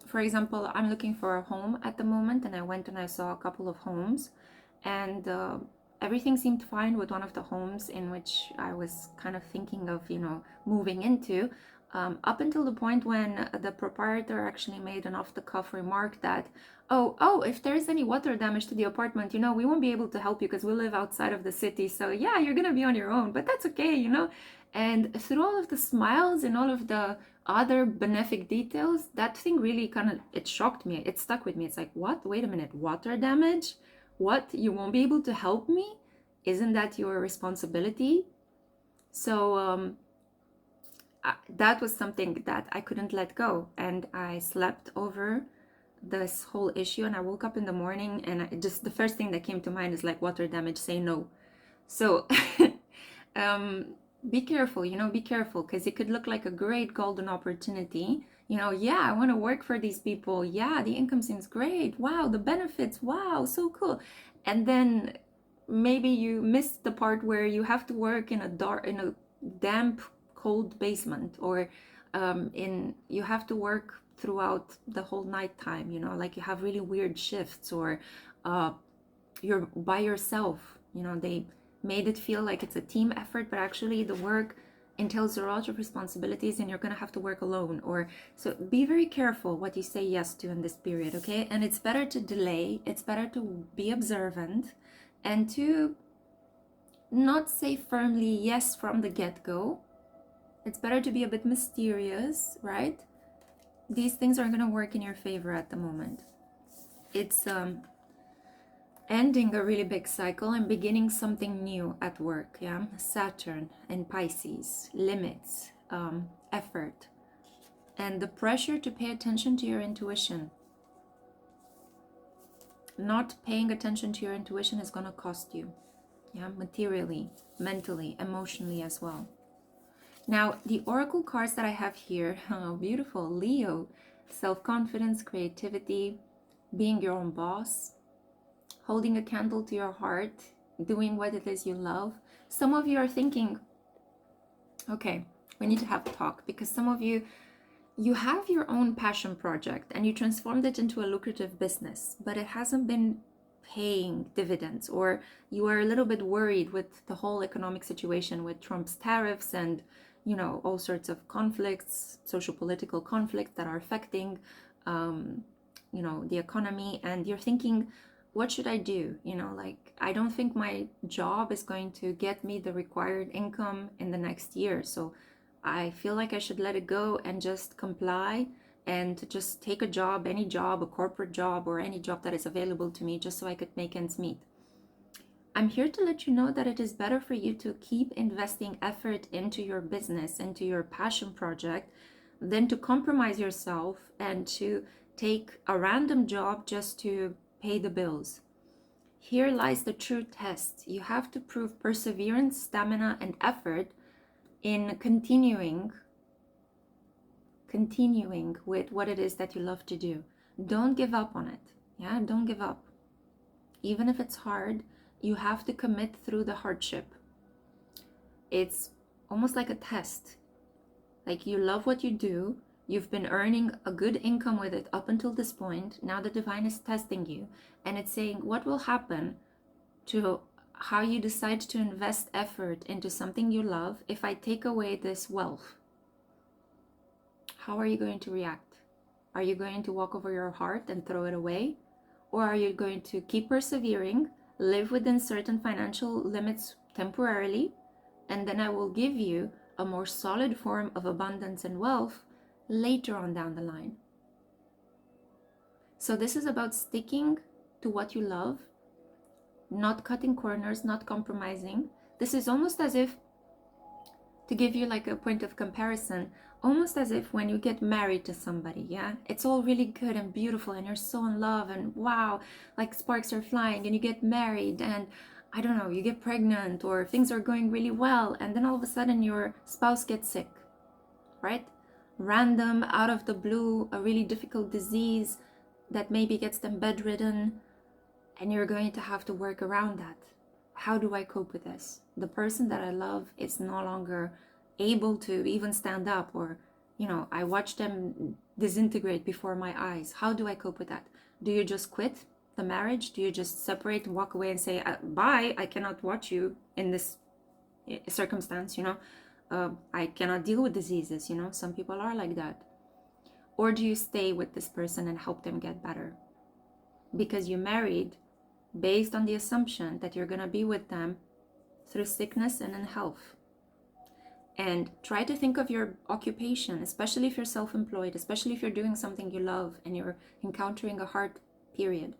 For example, I'm looking for a home at the moment, and I went and I saw a couple of homes, and everything seemed fine with one of the homes in which I was kind of thinking of, moving into, up until the point when the proprietor actually made an off-the-cuff remark that, oh, if there's any water damage to the apartment, we won't be able to help you because we live outside of the city. So yeah, you're gonna be on your own, but that's okay, And through all of the smiles and all of the other benefic details, that thing really it shocked me. It stuck with me. It's like, what? Wait a minute, water damage? What? You won't be able to help me? Isn't that your responsibility? So that was something that I couldn't let go, and I slept over this whole issue, and I woke up in the morning, and the first thing that came to mind is like, water damage, say no. So be careful, be careful, because it could look like a great golden opportunity. Yeah, I want to work for these people. Yeah, the income seems great. Wow, the benefits. Wow, so cool. And then maybe you miss the part where you have to work in a damp, cold basement, or in you have to work throughout the whole night time. Like you have really weird shifts, or uh, you're by yourself. They made it feel like it's a team effort, but actually the work entails a lot of responsibilities and you're going to have to work alone. Or so be very careful what you say yes to in this period, okay? And it's better to delay, it's better to be observant, and to not say firmly yes from the get-go. It's better to be a bit mysterious, right? These things are going to work in your favor at the moment. It's ending a really big cycle and beginning something new at work. Yeah, Saturn and Pisces, limits, effort, and the pressure to pay attention to your intuition. Not paying attention to your intuition is going to cost you, yeah, materially, mentally, emotionally as well. Now, the oracle cards that I have here, oh, beautiful. Leo, self-confidence, creativity, being your own boss, holding a candle to your heart, doing what it is you love. Some of you are thinking, okay, we need to have a talk, because some of you have your own passion project and you transformed it into a lucrative business, but it hasn't been paying dividends, or you are a little bit worried with the whole economic situation with Trump's tariffs and all sorts of conflicts, social political conflicts that are affecting the economy, and you're thinking, what should I do? Like, I don't think my job is going to get me the required income in the next year, so I feel like I should let it go and just comply and just take a job, any job, a corporate job, or any job that is available to me, just so I could make ends meet. I'm here to let you know that it is better for you to keep investing effort into your business, into your passion project, than to compromise yourself and to take a random job just to pay the bills. Here lies the true test. You have to prove perseverance, stamina, and effort in continuing with what it is that you love to do. Don't give up on it. Yeah, don't give up. Even if it's hard, you have to commit through the hardship. It's almost like a test. Like, you love what you do, you've been earning a good income with it up until this point. Now the divine is testing you, and it's saying, what will happen to how you decide to invest effort into something you love if I take away this wealth? How are you going to react? Are you going to walk over your heart and throw it away? Or are you going to keep persevering, live within certain financial limits temporarily, and then I will give you a more solid form of abundance and wealth later on down the line? So this is about sticking to what you love, not cutting corners, not compromising. This is almost as if, to give you like a point of comparison, almost as if when you get married to somebody, yeah, it's all really good and beautiful and you're so in love and wow, like sparks are flying, and you get married and I don't know, you get pregnant or things are going really well, and then all of a sudden your spouse gets sick, right? Random, out of the blue, a really difficult disease that maybe gets them bedridden, and you're going to have to work around that. How do I cope with this? The person that I love is no longer able to even stand up, or I watch them disintegrate before my eyes. How do I cope with that? Do you just quit the marriage? Do you just separate and walk away and say, bye, I cannot watch you in this circumstance, I cannot deal with diseases, some people are like that. Or do you stay with this person and help them get better? Because you married based on the assumption that you're going to be with them through sickness and in health. And try to think of your occupation, especially if you're self-employed, especially if you're doing something you love and you're encountering a hard period.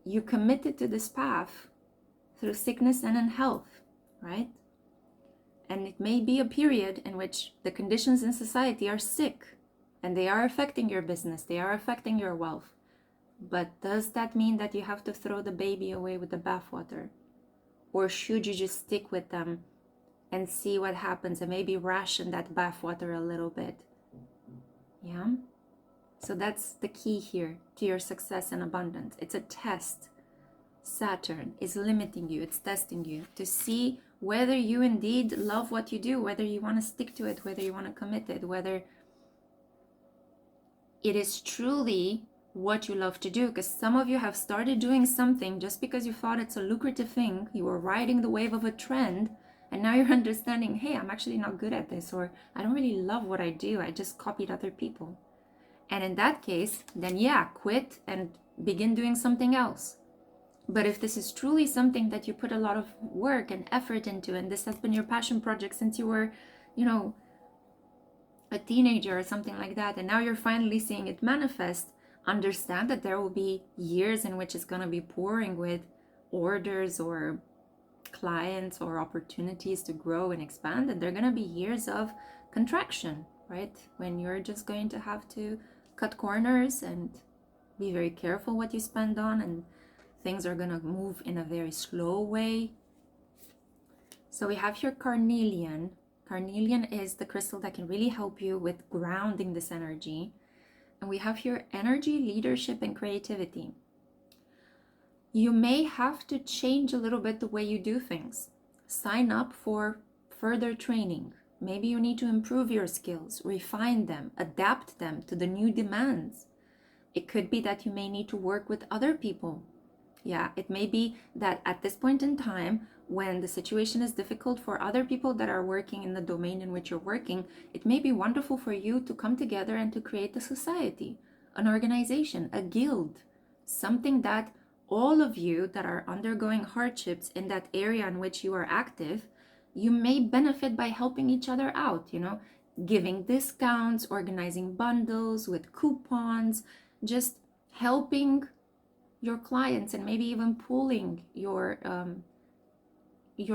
You committed to this path through sickness and in health, right? And it may be a period in which the conditions in society are sick and they are affecting your business, they are affecting your wealth. But does that mean that you have to throw the baby away with the bathwater? Or should you just stick with them and see what happens and maybe ration that bathwater a little bit? Yeah. So that's the key here to your success and abundance. It's a test. Saturn is limiting you, it's testing you to see whether you indeed love what you do, whether you want to stick to it, whether you want to commit it, whether it is truly what you love to do. Because some of you have started doing something just because you thought it's a lucrative thing, you were riding the wave of a trend, and now you're understanding, hey, I'm actually not good at this, or I don't really love what I do, I just copied other people. And in that case, then yeah, quit and begin doing something else. But if this is truly something that you put a lot of work and effort into, and this has been your passion project since you were, a teenager or something like that, and now you're finally seeing it manifest, understand that there will be years in which it's going to be pouring with orders or clients or opportunities to grow and expand, and there are going to be years of contraction, right? When you're just going to have to cut corners and be very careful what you spend on, and things are going to move in a very slow way. So we have here carnelian. Carnelian is the crystal that can really help you with grounding this energy. And we have here energy, leadership, and creativity. You may have to change a little bit the way you do things. Sign up for further training. Maybe you need to improve your skills, refine them, adapt them to the new demands. It could be that you may need to work with other people. Yeah, it may be that at this point in time, when the situation is difficult for other people that are working in the domain in which you're working, it may be wonderful for you to come together and to create a society, an organization, a guild, something that all of you that are undergoing hardships in that area in which you are active, you may benefit by helping each other out, giving discounts, organizing bundles with coupons, just helping your clients, and maybe even pooling your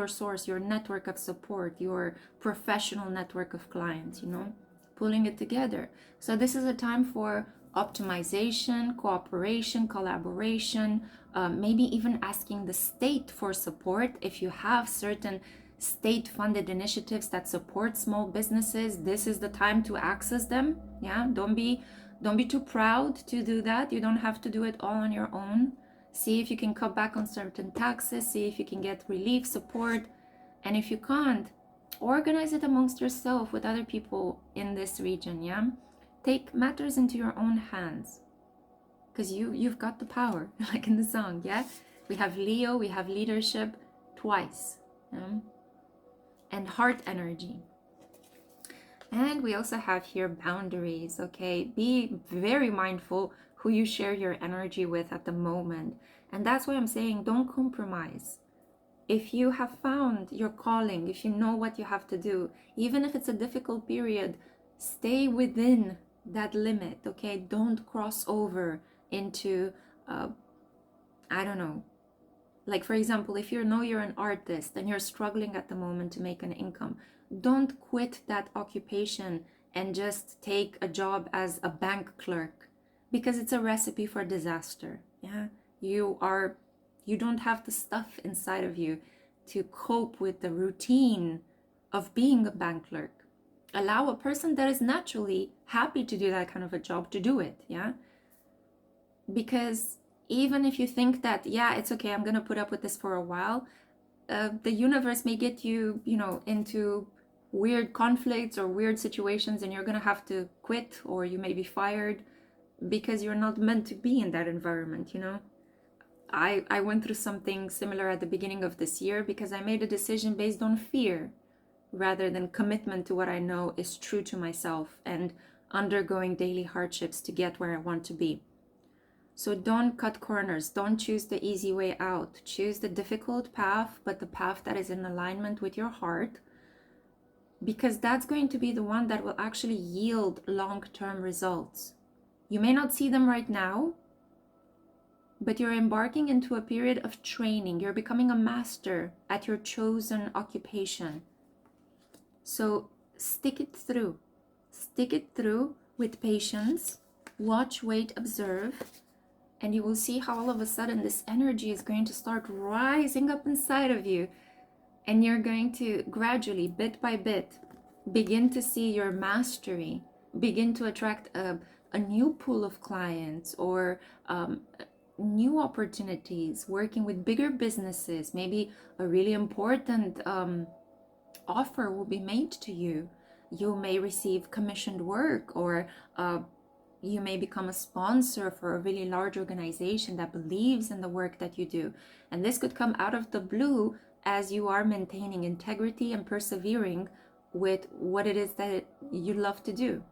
source, your network of support, your professional network of clients, pulling it together. So this is a time for optimization, cooperation, collaboration, maybe even asking the state for support. If you have certain state-funded initiatives that support small businesses, this is the time to access them. Yeah, don't be too proud to do that. You don't have to do it all on your own. See if you can cut back on certain taxes, see if you can get relief, support. And if you can't, organize it amongst yourself with other people in this region, yeah? Take matters into your own hands, because you've got the power, like in the song, yeah? We have Leo, we have leadership twice, yeah? And heart energy. And we also have here boundaries, okay? Be very mindful who you share your energy with at the moment. And that's why I'm saying don't compromise. If you have found your calling, if you know what you have to do, even if it's a difficult period, stay within that limit, okay? Don't cross over into, I don't know. Like, for example, if you know you're an artist and you're struggling at the moment to make an income, don't quit that occupation and just take a job as a bank clerk, because it's a recipe for disaster. Yeah, you don't have the stuff inside of you to cope with the routine of being a bank clerk. Allow a person that is naturally happy to do that kind of a job to do it. Yeah, because even if you think that, yeah, it's okay, I'm gonna put up with this for a while, the universe may get you, into weird conflicts or weird situations, and you're gonna have to quit, or you may be fired because you're not meant to be in that environment. I went through something similar at the beginning of this year because I made a decision based on fear rather than commitment to what I know is true to myself, and undergoing daily hardships to get where I want to be. So don't cut corners. Don't choose the easy way out. Choose the difficult path, but the path that is in alignment with your heart, because that's going to be the one that will actually yield long-term results. You may not see them right now, but you're embarking into a period of training. You're becoming a master at your chosen occupation. So stick it through. Stick it through with patience. Watch, wait, observe. And you will see how all of a sudden this energy is going to start rising up inside of you. And you're going to gradually, bit by bit, begin to see your mastery begin to attract a new pool of clients, or new opportunities, working with bigger businesses. Maybe a really important offer will be made to you. You may receive commissioned work, or you may become a sponsor for a really large organization that believes in the work that you do. And this could come out of the blue as you are maintaining integrity and persevering with what it is that you love to do.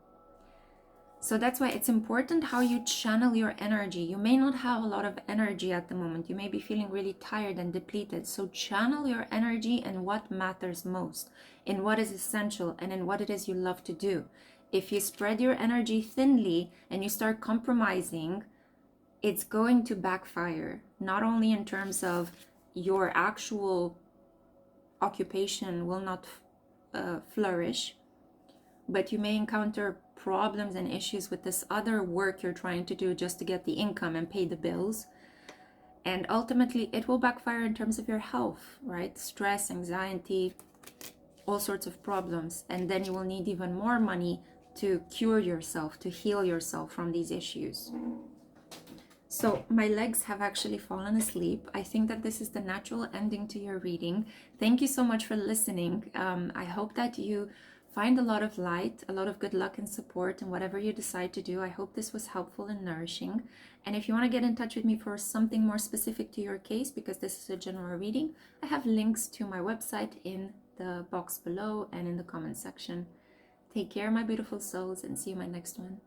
So that's why it's important how you channel your energy. You may not have a lot of energy at the moment. You may be feeling really tired and depleted. So channel your energy in what matters most, in what is essential, and in what it is you love to do. If you spread your energy thinly and you start compromising, it's going to backfire, not only in terms of your actual occupation will not flourish, but you may encounter problems and issues with this other work you're trying to do just to get the income and pay the bills. And ultimately, it will backfire in terms of your health, right? Stress, anxiety, all sorts of problems. And then you will need even more money to cure yourself, to heal yourself from these issues. So my legs have actually fallen asleep. I think that this is the natural ending to your reading. Thank you so much for listening. I hope that you find a lot of light, a lot of good luck and support in whatever you decide to do. I hope this was helpful and nourishing. And if you want to get in touch with me for something more specific to your case, because this is a general reading, I have links to my website in the box below and in the comment section. Take care, my beautiful souls, and see you in my next one.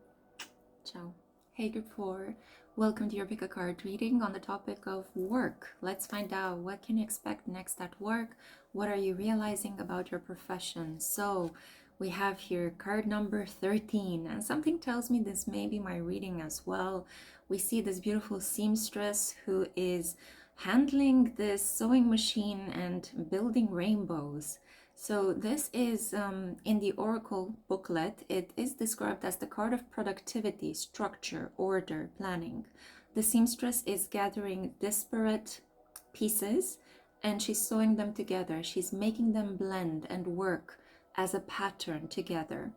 Ciao. Hey, group 4. Welcome to your pick a card reading on the topic of work. Let's find out, what can you expect next at work? What are you realizing about your profession? So we have here card number 13, and something tells me this may be my reading as well. We see this beautiful seamstress who is handling this sewing machine and building rainbows. So this is in the Oracle booklet, it is described as the card of productivity, structure, order, planning. The seamstress is gathering disparate pieces and she's sewing them together. She's making them blend and work as a pattern together.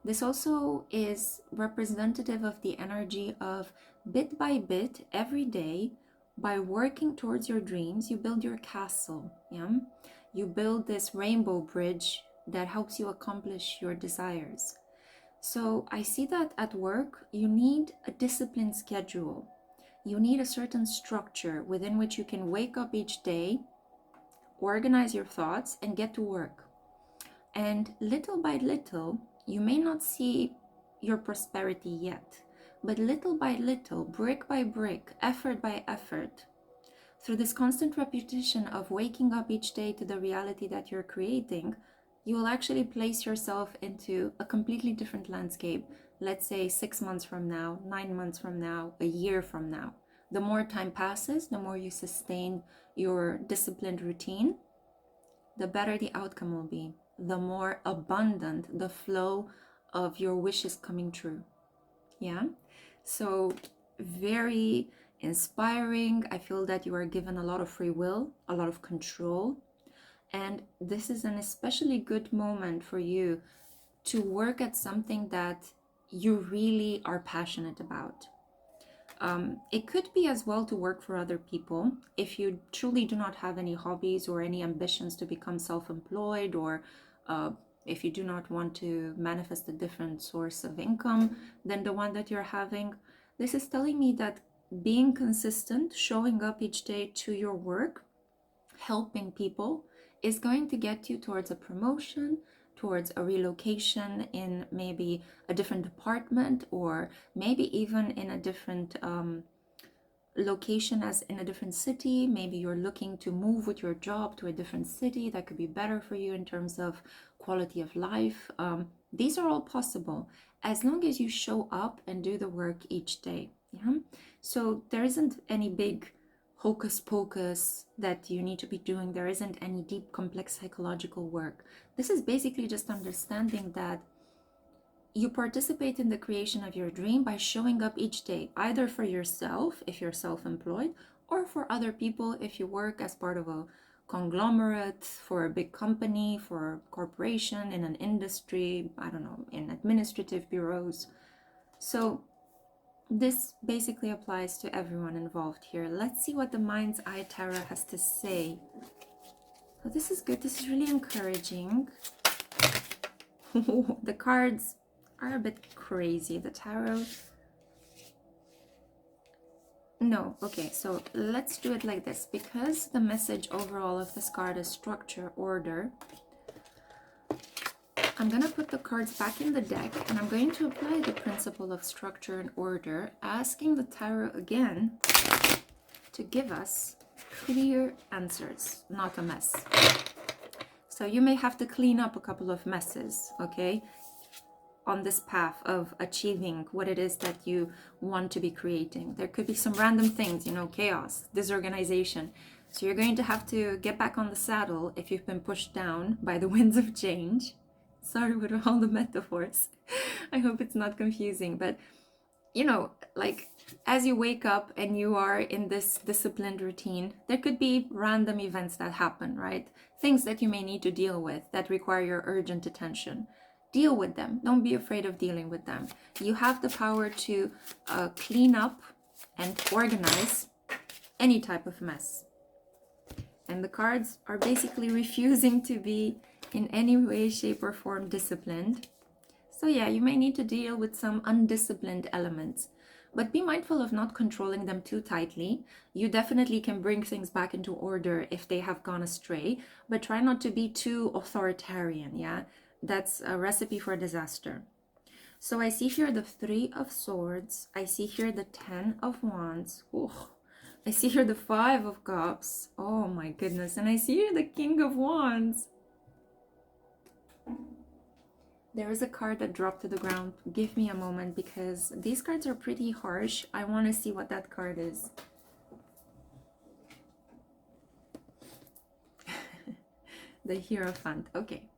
This also is representative of the energy of bit by bit, every day, by working towards your dreams, you build your castle. Yeah? You build this rainbow bridge that helps you accomplish your desires. So I see that at work, you need a disciplined schedule. You need a certain structure within which you can wake up each day, organize your thoughts, and get to work. And little by little, you may not see your prosperity yet, but little by little, brick by brick, effort by effort, through this constant repetition of waking up each day to the reality that you're creating, you will actually place yourself into a completely different landscape. Let's say 6 months from now, 9 months from now, a year from now. The more time passes, the more you sustain your disciplined routine, the better the outcome will be, the more abundant the flow of your wishes coming true. Yeah? So very inspiring. I feel that you are given a lot of free will, a lot of control. And this is an especially good moment for you to work at something that you really are passionate about. It could be as well to work for other people if you truly do not have any hobbies or any ambitions to become self-employed, or if you do not want to manifest a different source of income than the one that you're having. This is telling me that being consistent, showing up each day to your work, helping people, is going to get you towards a promotion, towards a relocation in maybe a different department, or maybe even in a different location, as in a different city. Maybe you're looking to move with your job to a different city that could be better for you in terms of quality of life. These are all possible as long as you show up and do the work each day. Yeah. So there isn't any big hocus pocus that you need to be doing. There isn't any deep, complex psychological work. This is basically just understanding that you participate in the creation of your dream by showing up each day, either for yourself if you're self-employed, or for other people if you work as part of a conglomerate, for a big company, for a corporation, in an industry, I don't know, in administrative bureaus. So this basically applies to everyone involved here. Let's see what the Mind's Eye Tarot has to say. Oh, this is good. This is really encouraging. The cards are a bit crazy. The tarot. No, okay, so let's do it like this. Because the message overall of this card is structure, order, I'm going to put the cards back in the deck and I'm going to apply the principle of structure and order, asking the tarot again to give us clear answers, not a mess. So you may have to clean up a couple of messes, okay, on this path of achieving what it is that you want to be creating. There could be some random things, you know, chaos, disorganization. So you're going to have to get back on the saddle if you've been pushed down by the winds of change. Sorry with all the metaphors. I hope it's not confusing, but you know, like as you wake up and you are in this disciplined routine, there could be random events that happen, right? Things that you may need to deal with that require your urgent attention. Deal with them. Don't be afraid of dealing with them. You have the power to clean up and organize any type of mess. And the cards are basically refusing to be in any way, shape, or form disciplined. So yeah, you may need to deal with some undisciplined elements, but be mindful of not controlling them too tightly. You definitely can bring things back into order if they have gone astray, but try not to be too authoritarian, yeah? That's a recipe for disaster. So I see here the 3 of Swords. I see here the 10 of Wands. Ooh. I see here the 5 of Cups. Oh my goodness. And I see here the King of Wands. There is a card that dropped to the ground. Give me a moment because these cards are pretty harsh. I want to see what that card is. The Hierophant. Okay.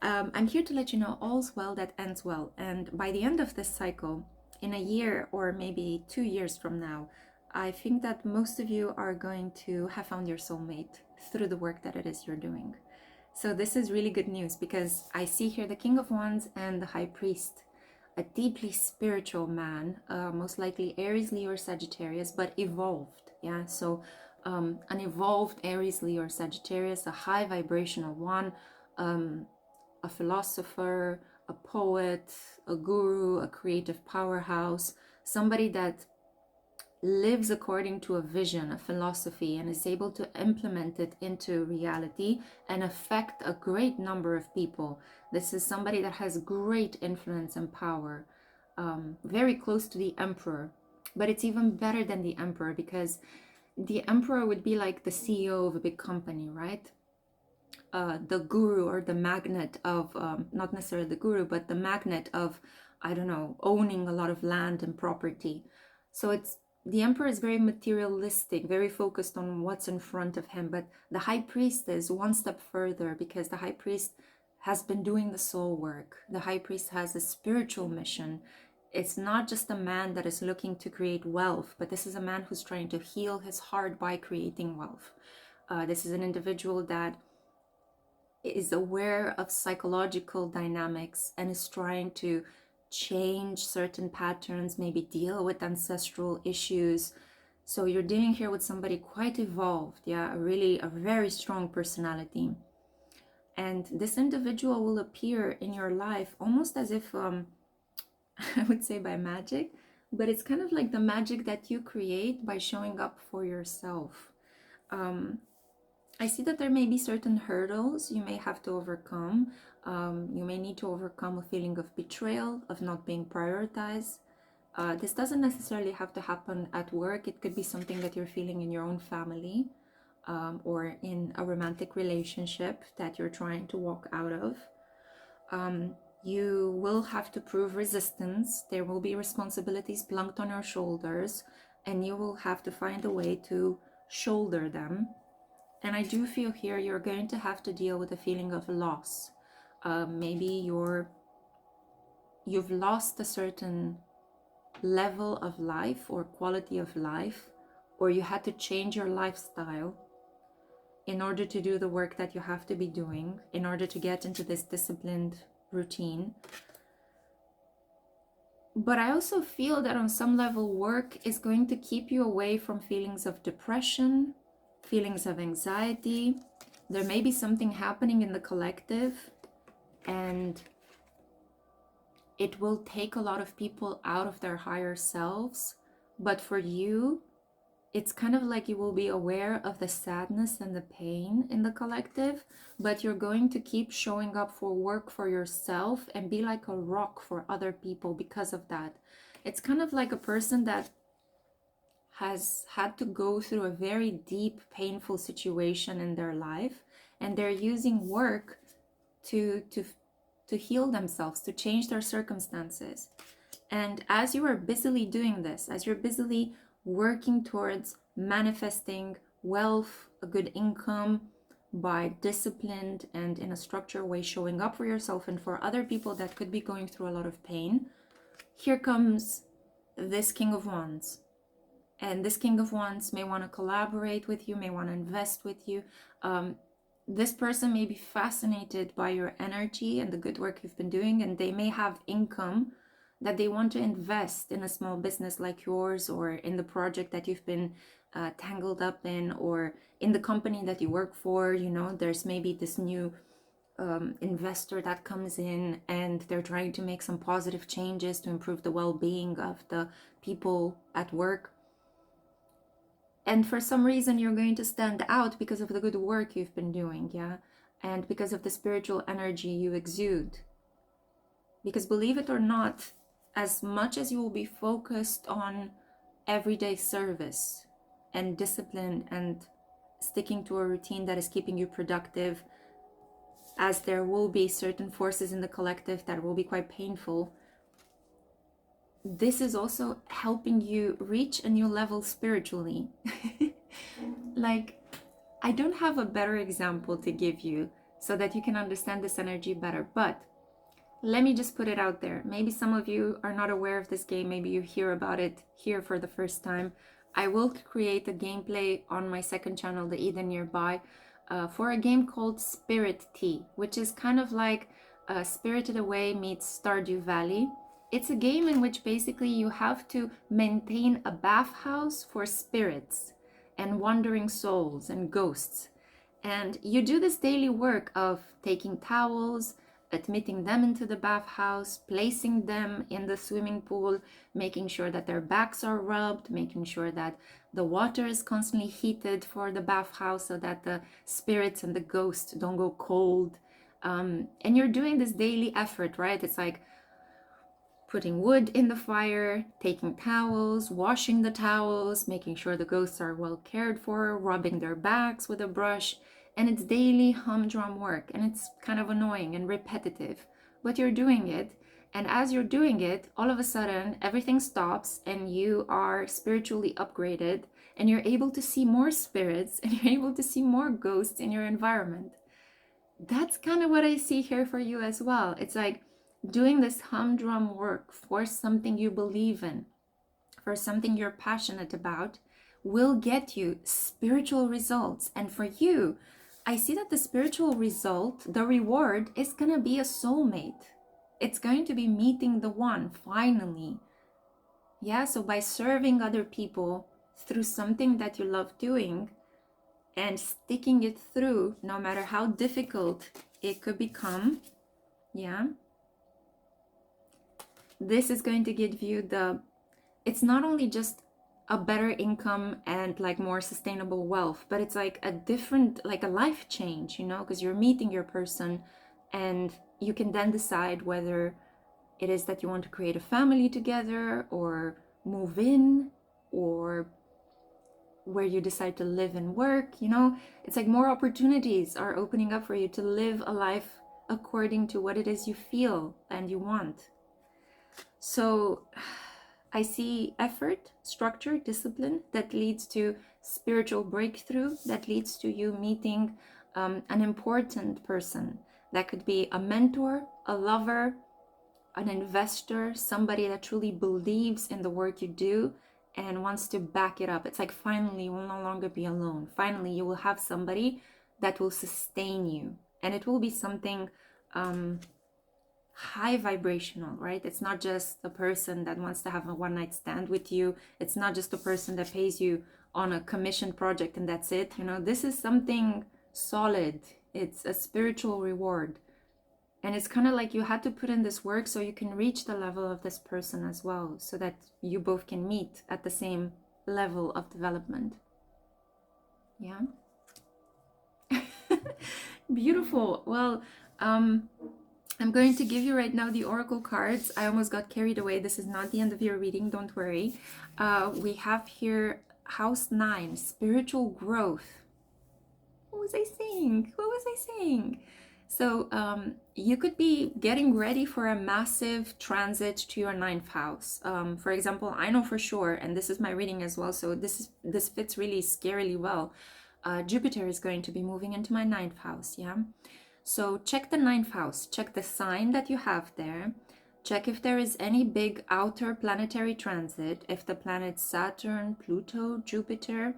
I'm here to let you know all's well that ends well. And by the end of this cycle, in a year or maybe 2 years from now, I think that most of you are going to have found your soulmate through the work that it is you're doing. So this is really good news because I see here the King of Wands and the High Priest, a deeply spiritual man, most likely Aries, Leo, or Sagittarius, but evolved. Yeah, so an evolved Aries, Leo, or Sagittarius, a high vibrational one, a philosopher, a poet, a guru, a creative powerhouse, somebody that lives according to a vision, a philosophy, and is able to implement it into reality and affect a great number of people. This is somebody that has great influence and power, very close to the Emperor. But it's even better than the Emperor because the Emperor would be like the CEO of a big company, right? The guru or the magnet of, not necessarily the guru, but the magnet of, I don't know, owning a lot of land and property. So it's, the Emperor is very materialistic, very focused on what's in front of him. But the High Priest is one step further because the High Priest has been doing the soul work. The High Priest has a spiritual mission. It's not just a man that is looking to create wealth, but this is a man who's trying to heal his heart by creating wealth. This is an individual that is aware of psychological dynamics and is trying to change certain patterns, maybe deal with ancestral issues. So you're dealing here with somebody quite evolved, yeah, a very strong personality. And this individual will appear in your life almost as if, I would say by magic, but it's kind of like the magic that you create by showing up for yourself. I see that there may be certain hurdles you may have to overcome. You may need to overcome a feeling of betrayal, of not being prioritized. This doesn't necessarily have to happen at work. It could be something that you're feeling in your own family, or in a romantic relationship that you're trying to walk out of. You will have to prove resistance. There will be responsibilities plunked on your shoulders, and you will have to find a way to shoulder them. And I do feel here you're going to have to deal with a feeling of loss. Maybe you've lost a certain level of life or quality of life, or you had to change your lifestyle. in order to do the work that you have to be doing, in order to get into this disciplined routine. But I also feel that on some level, work is going to keep you away from feelings of depression, feelings of anxiety. There may be something happening in the collective, and it will take a lot of people out of their higher selves. But for you, it's kind of like you will be aware of the sadness and the pain in the collective, but you're going to keep showing up for work for yourself and be like a rock for other people because of that. It's kind of like a person that has had to go through a very deep, painful situation in their life, and they're using work to heal themselves, to change their circumstances. And as you are busily doing this, as you're busily working towards manifesting wealth, a good income, by disciplined and in a structured way showing up for yourself and for other people that could be going through a lot of pain, here comes this King of Wands. And this King of Wands may want to collaborate with you, may want to invest with you. This person may be fascinated by your energy and the good work you've been doing, and they may have income that they want to invest in a small business like yours, or in the project that you've been tangled up in, or in the company that you work for. You know, there's maybe this new investor that comes in, and they're trying to make some positive changes to improve the well-being of the people at work. And for some reason, you're going to stand out because of the good work you've been doing, yeah? And because of the spiritual energy you exude. Because believe it or not, as much as you will be focused on everyday service and discipline and sticking to a routine that is keeping you productive, as there will be certain forces in the collective that will be quite painful, this is also helping you reach a new level spiritually. Like, I don't have a better example to give you so that you can understand this energy better, but let me just put it out there. Maybe some of you are not aware of this game. Maybe you hear about it here for the first time. I will create a gameplay on my second channel, the Eden Nearby, for a game called Spirit Tea, which is kind of like Spirited Away meets Stardew Valley. It's a game in which basically you have to maintain a bathhouse for spirits and wandering souls and ghosts. And you do this daily work of taking towels, admitting them into the bathhouse, placing them in the swimming pool, making sure that their backs are rubbed, making sure that the water is constantly heated for the bathhouse so that the spirits and the ghosts don't go cold. And you're doing this daily effort, right? It's like putting wood in the fire, taking towels, washing the towels, making sure the ghosts are well cared for, rubbing their backs with a brush. And it's daily humdrum work, and it's kind of annoying and repetitive, but you're doing it. And as you're doing it, all of a sudden everything stops and you are spiritually upgraded, and you're able to see more spirits and you're able to see more ghosts in your environment. That's kind of what I see here for you as well. It's like doing this humdrum work for something you believe in, for something you're passionate about, will get you spiritual results. And for you, I see that the spiritual result, the reward, is going to be a soulmate. It's going to be meeting the one, finally. Yeah, so by serving other people through something that you love doing and sticking it through, no matter how difficult it could become, yeah, this is going to give you it's not only just a better income and like more sustainable wealth, but it's like a different, like a life change, you know, because you're meeting your person, and you can then decide whether it is that you want to create a family together, or move in, or where you decide to live and work, you know. It's like more opportunities are opening up for you to live a life according to what it is you feel and you want. So I see effort, structure, discipline that leads to spiritual breakthrough, that leads to you meeting an important person. That could be a mentor, a lover, an investor, somebody that truly believes in the work you do and wants to back it up. It's like finally you will no longer be alone. Finally, you will have somebody that will sustain you. And it will be something high vibrational, right? It's not just a person that wants to have a one-night stand with you. It's not just a person that pays you on a commission project and that's it. You know, this is something solid. It's a spiritual reward. And it's kind of like you had to put in this work so you can reach the level of this person as well, so that you both can meet at the same level of development. Yeah. Beautiful. Well, I'm going to give you right now the oracle cards. I almost got carried away. This is not the end of your reading, don't worry. We have here house 9, spiritual growth. What was I saying? What was I saying? So you could be getting ready for a massive transit to your 9th house. For example, I know for sure, and this is my reading as well, so this fits really scarily well. Jupiter is going to be moving into my 9th house, yeah? So check the 9th house, check the sign that you have there, check if there is any big outer planetary transit, if the planets Saturn, Pluto, Jupiter,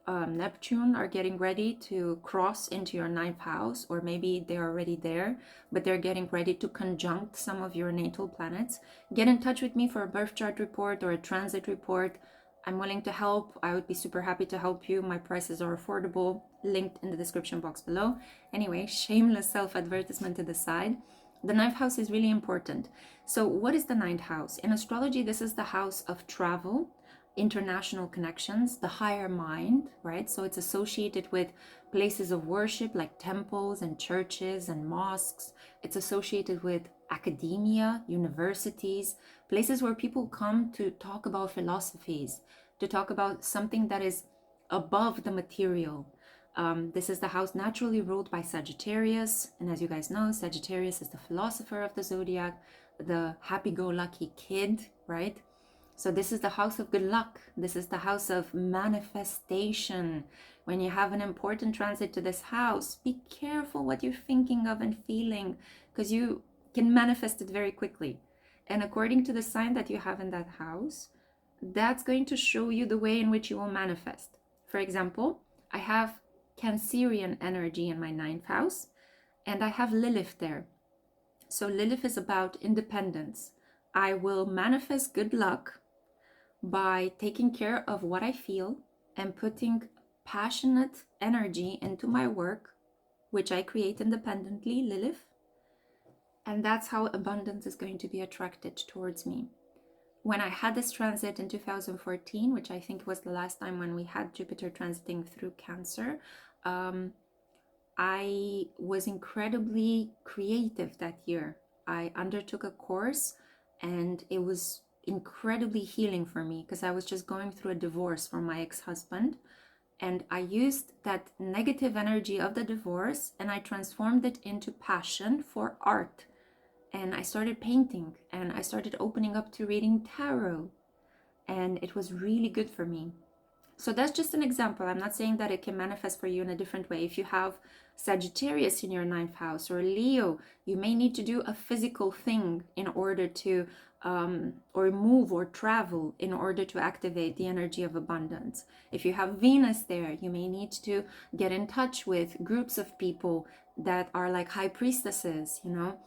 Neptune are getting ready to cross into your 9th house, or maybe they're already there, but they're getting ready to conjunct some of your natal planets. Get in touch with me for a birth chart report or a transit report. I'm willing to help. I would be super happy to help you. My prices are affordable, linked in the description box below. Anyway, shameless self-advertisement to the side. The 9th house is really important. So what is the 9th house? In astrology, this is the house of travel, international connections, the higher mind, right? So it's associated with places of worship like temples and churches and mosques. It's associated with academia, universities, places where people come to talk about philosophies, to talk about something that is above the material. This is the house naturally ruled by Sagittarius. And as you guys know, Sagittarius is the philosopher of the zodiac, the happy-go-lucky kid, right? So this is the house of good luck. This is the house of manifestation. When you have an important transit to this house, be careful what you're thinking of and feeling, because you can manifest it very quickly. And according to the sign that you have in that house, that's going to show you the way in which you will manifest. For example, I have Cancerian energy in my 9th house, and I have Lilith there. So Lilith is about independence. I will manifest good luck by taking care of what I feel and putting passionate energy into my work, which I create independently, Lilith. And that's how abundance is going to be attracted towards me. When I had this transit in 2014, which I think was the last time when we had Jupiter transiting through Cancer, I was incredibly creative that year. I undertook a course and it was incredibly healing for me because I was just going through a divorce from my ex-husband, and I used that negative energy of the divorce and I transformed it into passion for art. And I started painting and I started opening up to reading tarot, and it was really good for me. So that's just an example. I'm not saying that it can manifest for you in a different way. If you have Sagittarius in your 9th house or Leo, you may need to do a physical thing in order to or move or travel in order to activate the energy of abundance. If you have Venus there, you may need to get in touch with groups of people that are like high priestesses, you know,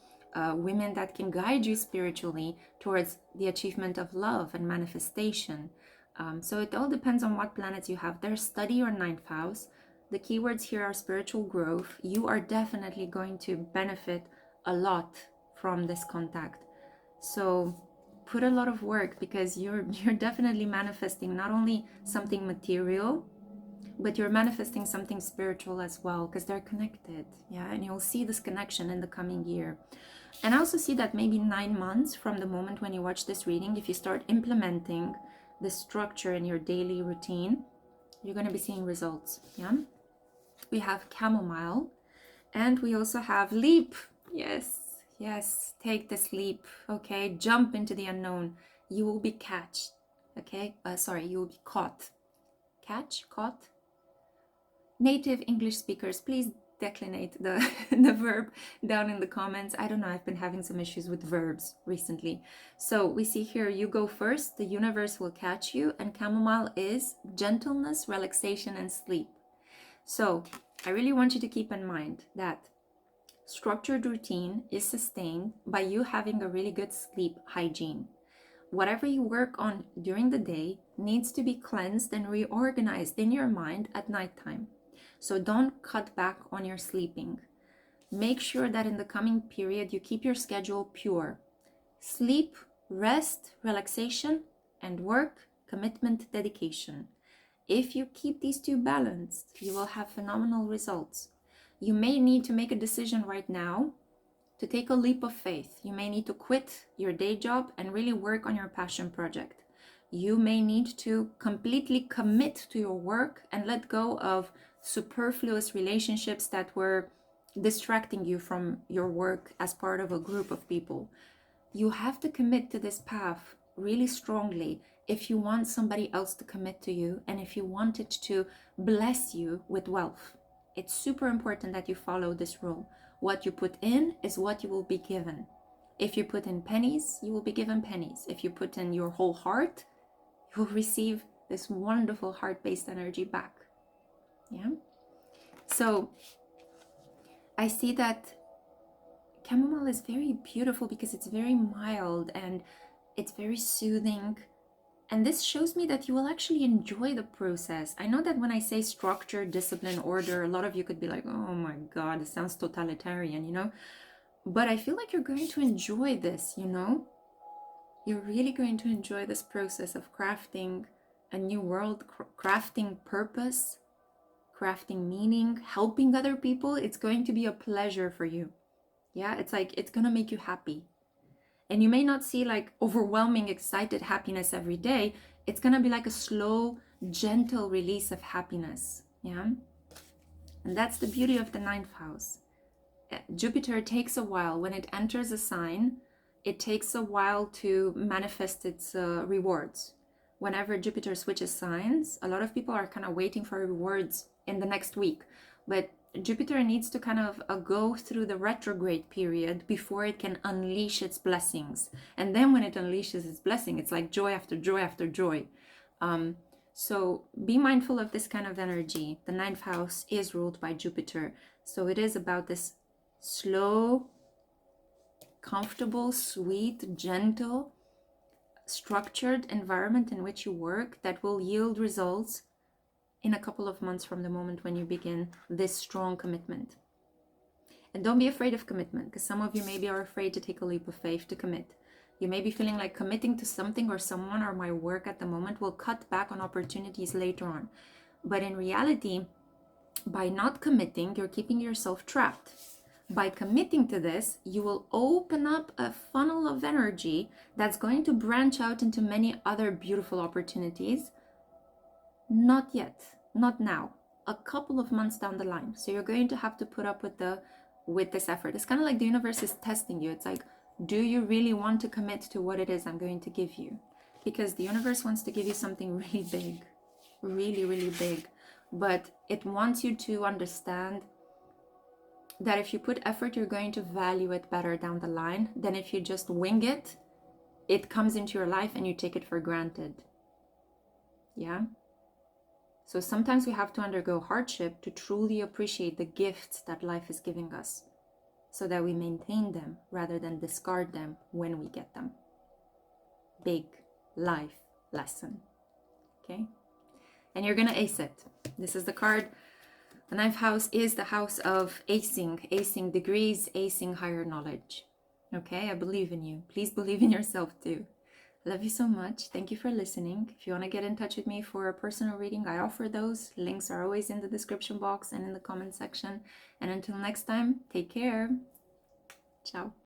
women that can guide you spiritually towards the achievement of love and manifestation. So it all depends on what planets you have there. Study your 9th house. The keywords here are spiritual growth. You are definitely going to benefit a lot from this contact. So put a lot of work, because you're definitely manifesting not only something material, but you're manifesting something spiritual as well, because they're connected. Yeah, and you'll see this connection in the coming year. And I also see that maybe 9 months from the moment when you watch this reading, if you start implementing the structure in your daily routine, you're going to be seeing results. Yeah, we have chamomile, and we also have leap. Yes, take this leap. Okay, jump into the unknown. You will be catched. Okay, you will be caught. Caught. Native English speakers, please declinate the verb down in the comments. I don't know, I've been having some issues with verbs recently. So we see here, you go first, the universe will catch you, and chamomile is gentleness, relaxation, and sleep. So I really want you to keep in mind that structured routine is sustained by you having a really good sleep hygiene. Whatever you work on during the day needs to be cleansed and reorganized in your mind at nighttime. So don't cut back on your sleeping. Make sure that in the coming period you keep your schedule pure. Sleep, rest, relaxation, and work, commitment, dedication. If you keep these two balanced, you will have phenomenal results. You may need to make a decision right now to take a leap of faith. You may need to quit your day job and really work on your passion project. You may need to completely commit to your work and let go of superfluous relationships that were distracting you from your work as part of a group of people. You have to commit to this path really strongly if you want somebody else to commit to you and if you want it to bless you with wealth. It's super important that you follow this rule. What you put in is what you will be given. If you put in pennies, you will be given pennies. If you put in your whole heart, you will receive this wonderful heart-based energy back. Yeah. So I see that chamomile is very beautiful because it's very mild and it's very soothing. And this shows me that you will actually enjoy the process. I know that when I say structure, discipline, order, a lot of you could be like, oh my God, it sounds totalitarian, you know? But I feel like you're going to enjoy this, you know? You're really going to enjoy this process of crafting a new world, crafting purpose, crafting meaning, helping other people. It's going to be a pleasure for you. Yeah, it's like, it's going to make you happy. And you may not see like overwhelming, excited happiness every day. It's going to be like a slow, gentle release of happiness. Yeah. And that's the beauty of the ninth house. Jupiter takes a while. When it enters a sign, it takes a while to manifest its rewards. Whenever Jupiter switches signs, a lot of people are kind of waiting for rewards in the next week. But Jupiter needs to kind of go through the retrograde period before it can unleash its blessings. And then when it unleashes its blessing, it's like joy after joy after joy. So be mindful of this kind of energy. The ninth house is ruled by Jupiter. So it is about this slow, comfortable, sweet, gentle, structured environment in which you work that will yield results in a couple of months from the moment when you begin this strong commitment. And don't be afraid of commitment, because some of you maybe are afraid to take a leap of faith to commit. You may be feeling like committing to something or someone or my work at the moment will cut back on opportunities later on. But in reality, by not committing, you're keeping yourself trapped. By committing to this, you will open up a funnel of energy that's going to branch out into many other beautiful opportunities. Not yet, not now, a couple of months down the line. So you're going to have to put up with this effort. It's kind of like the universe is testing you. It's like, do you really want to commit to what it is I'm going to give you? Because the universe wants to give you something really big, really, really big. But it wants you to understand that if you put effort, you're going to value it better down the line than if you just wing it. It comes into your life and you take it for granted. Yeah? So sometimes we have to undergo hardship to truly appreciate the gifts that life is giving us, so that we maintain them rather than discard them when we get them. Big life lesson. Okay? And you're going to ace it. This is the card. The ninth house is the house of acing degrees, acing higher knowledge. Okay? I believe in you. Please believe in yourself too. Love you so much. Thank you for listening. If you want to get in touch with me for a personal reading, I offer those. Links are always in the description box and in the comment section. And until next time, take care. Ciao.